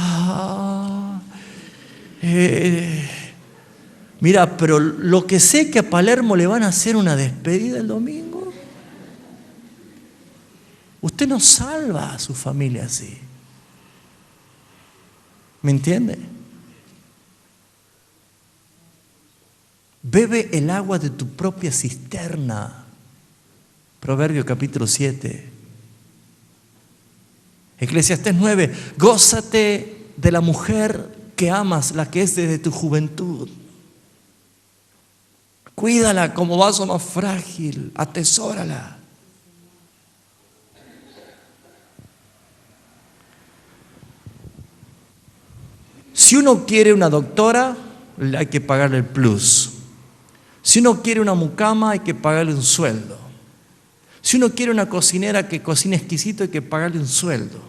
Mira, pero lo que sé que a Palermo le van a hacer una despedida el domingo. Usted no salva a su familia así. ¿Me entiende? Bebe el agua de tu propia cisterna. Proverbio capítulo 7. Eclesiastés 9. Gózate de la mujer que amas, la que es desde tu juventud. Cuídala como vaso más frágil, atesórala. Si uno quiere una doctora, hay que pagarle el plus. Si uno quiere una mucama, hay que pagarle un sueldo. Si uno quiere una cocinera que cocine exquisito, hay que pagarle un sueldo.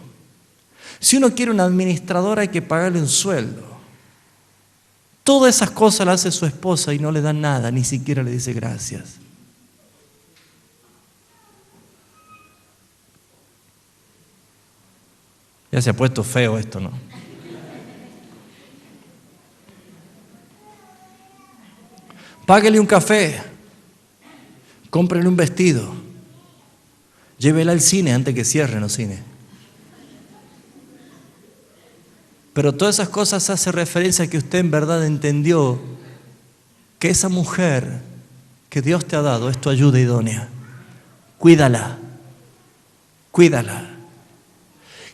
Si uno quiere una administradora, hay que pagarle un sueldo. Todas esas cosas las hace su esposa y no le da nada, ni siquiera le dice gracias. Ya se ha puesto feo esto, ¿no? Páguele un café, cómprele un vestido, llévela al cine antes que cierren los cines. Pero todas esas cosas hacen referencia a que usted en verdad entendió que esa mujer que Dios te ha dado es tu ayuda idónea. Cuídala, cuídala.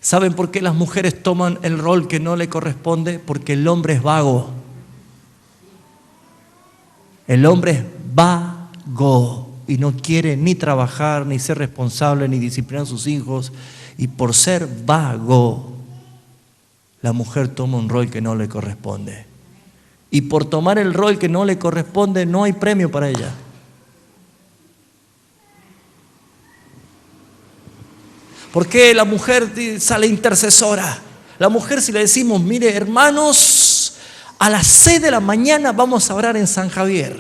¿Saben por qué las mujeres toman el rol que no le corresponde? Porque el hombre es vago. El hombre es vago y no quiere ni trabajar, ni ser responsable, ni disciplinar a sus hijos. Y por ser vago, la mujer toma un rol que no le corresponde. Y por tomar el rol que no le corresponde, no hay premio para ella. ¿Por qué la mujer sale intercesora? La mujer, si le decimos, mire, hermanos, a las 6 de la mañana vamos a orar en San Javier.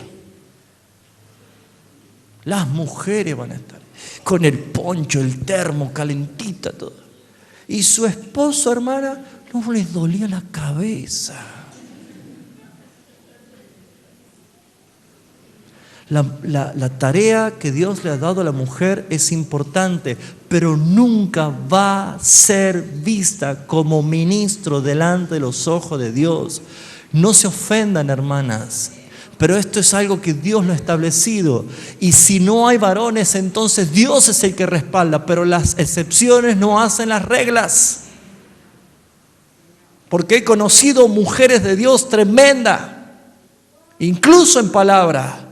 Las mujeres van a estar con el poncho, el termo, calentita, todo. Y su esposo, hermana, no les dolía la cabeza. La tarea que Dios le ha dado a la mujer es importante, pero nunca va a ser vista como ministro delante de los ojos de Dios. No se ofendan, hermanas, pero esto es algo que Dios lo ha establecido. Y si no hay varones, entonces Dios es el que respalda, pero las excepciones no hacen las reglas. Porque he conocido mujeres de Dios tremendas, incluso en palabra,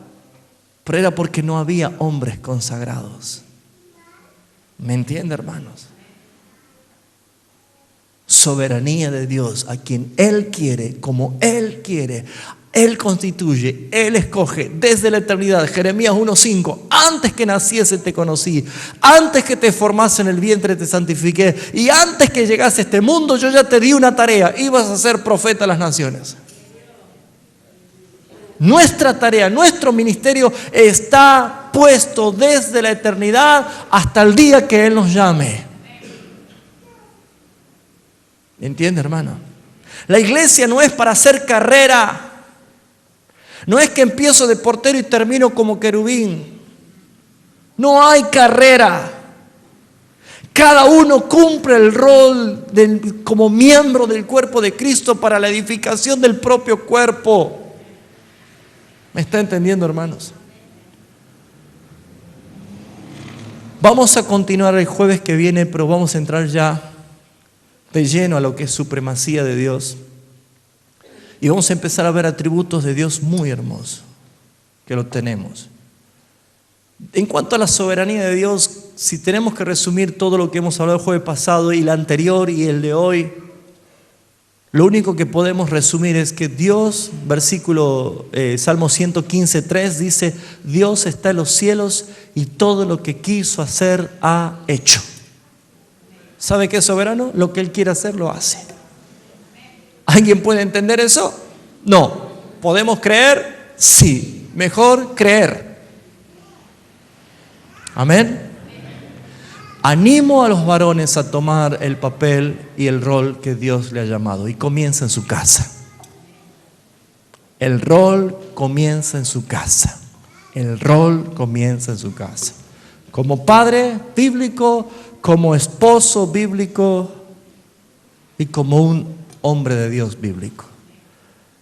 pero era porque no había hombres consagrados. ¿Me entiende, hermanos? Soberanía de Dios, a quien Él quiere, como Él quiere. Él constituye, Él escoge desde la eternidad. Jeremías 1:5, antes que naciese te conocí, antes que te formase en el vientre te santifiqué, y antes que llegase a este mundo yo ya te di una tarea, ibas a ser profeta a las naciones. Nuestra tarea, nuestro ministerio está puesto desde la eternidad hasta el día que Él nos llame. ¿Entiende, hermano? La iglesia no es para hacer carrera. No es que empiezo de portero y termino como querubín. No hay carrera. Cada uno cumple el rol como miembro del cuerpo de Cristo para la edificación del propio cuerpo. ¿Me está entendiendo, hermanos? Vamos a continuar el jueves que viene, pero vamos a entrar ya de lleno a lo que es supremacía de Dios. Y vamos a empezar a ver atributos de Dios muy hermosos, que lo tenemos. En cuanto a la soberanía de Dios, si tenemos que resumir todo lo que hemos hablado el jueves pasado y el anterior y el de hoy, lo único que podemos resumir es que Dios, Salmo 115:3 dice, Dios está en los cielos y todo lo que quiso hacer ha hecho. ¿Sabe qué es soberano? Lo que Él quiere hacer lo hace. ¿Alguien puede entender eso? No. ¿Podemos creer? Sí. Mejor creer. Amén. Animo a los varones a tomar el papel y el rol que Dios le ha llamado. Y comienza en su casa. El rol comienza en su casa. El rol comienza en su casa. Como padre bíblico, como esposo bíblico y como un hombre de Dios bíblico.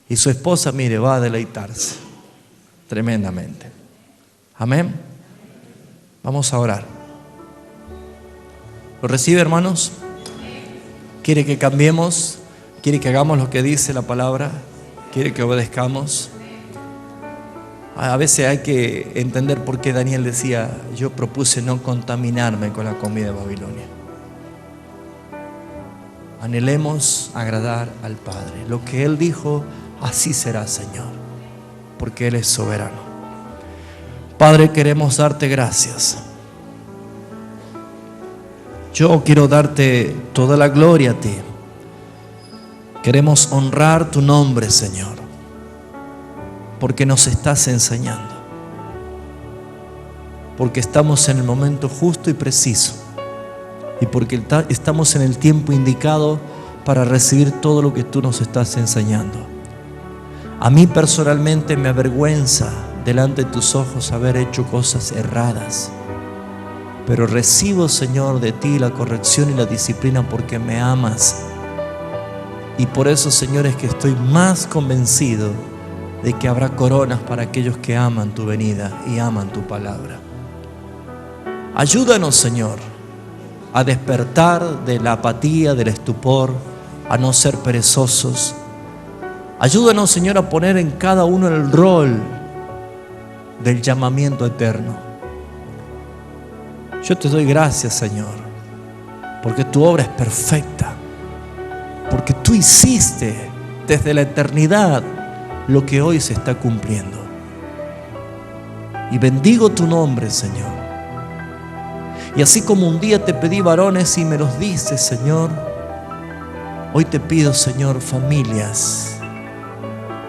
Y su esposa, mire, va a deleitarse tremendamente. Amén. Vamos a orar. ¿Lo recibe, hermanos? ¿Quiere que cambiemos? ¿Quiere que hagamos lo que dice la palabra? ¿Quiere que obedezcamos? A veces hay que entender por qué Daniel decía, yo propuse no contaminarme con la comida de Babilonia. Anhelemos agradar al Padre. Lo que Él dijo, así será, Señor, porque Él es soberano. Padre, queremos darte gracias. Yo quiero darte toda la gloria a ti. Queremos honrar tu nombre, Señor, porque nos estás enseñando. Porque estamos en el momento justo y preciso. Y porque estamos en el tiempo indicado para recibir todo lo que tú nos estás enseñando. A mí personalmente me avergüenza delante de tus ojos haber hecho cosas erradas. Pero recibo, Señor, de ti la corrección y la disciplina porque me amas. Y por eso, Señor, es que estoy más convencido de que habrá coronas para aquellos que aman tu venida y aman tu palabra. Ayúdanos, Señor, a despertar de la apatía, del estupor, a no ser perezosos. Ayúdanos, Señor, a poner en cada uno el rol del llamamiento eterno. Yo te doy gracias, Señor, porque tu obra es perfecta, porque tú hiciste desde la eternidad lo que hoy se está cumpliendo. Y bendigo tu nombre, Señor. Y así como un día te pedí varones y me los diste, Señor, hoy te pido, Señor, familias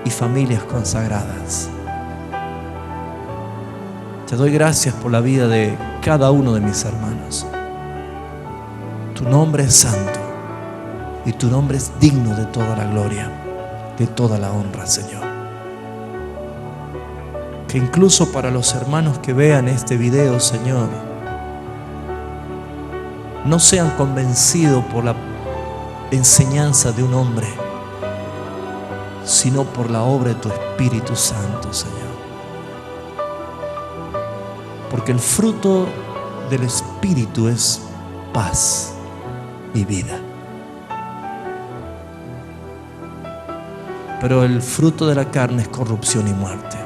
y familias consagradas. Te doy gracias por la vida de cada uno de mis hermanos. Tu nombre es santo y tu nombre es digno de toda la gloria, de toda la honra, Señor. Que incluso para los hermanos que vean este video, Señor, no sean convencidos por la enseñanza de un hombre, sino por la obra de tu Espíritu Santo, Señor. Porque el fruto del Espíritu es paz y vida. Pero el fruto de la carne es corrupción y muerte.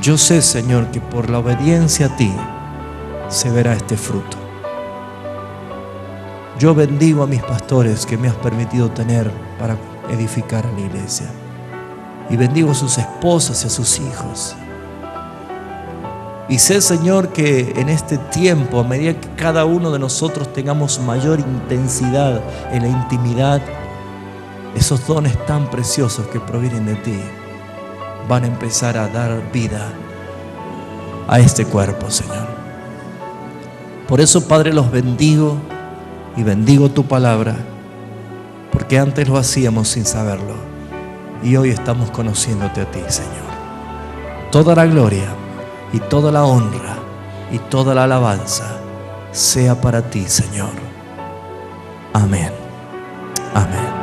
Yo sé, Señor, que por la obediencia a ti se verá este fruto. Yo bendigo a mis pastores que me has permitido tener para edificar a la iglesia. Y bendigo a sus esposas y a sus hijos. Y sé, Señor, que en este tiempo, a medida que cada uno de nosotros tengamos mayor intensidad en la intimidad, esos dones tan preciosos que provienen de ti van a empezar a dar vida a este cuerpo, Señor. Por eso, Padre, los bendigo y bendigo tu palabra, porque antes lo hacíamos sin saberlo y hoy estamos conociéndote a ti, Señor. Toda la gloria y toda la honra y toda la alabanza sea para ti, Señor. Amén. Amén.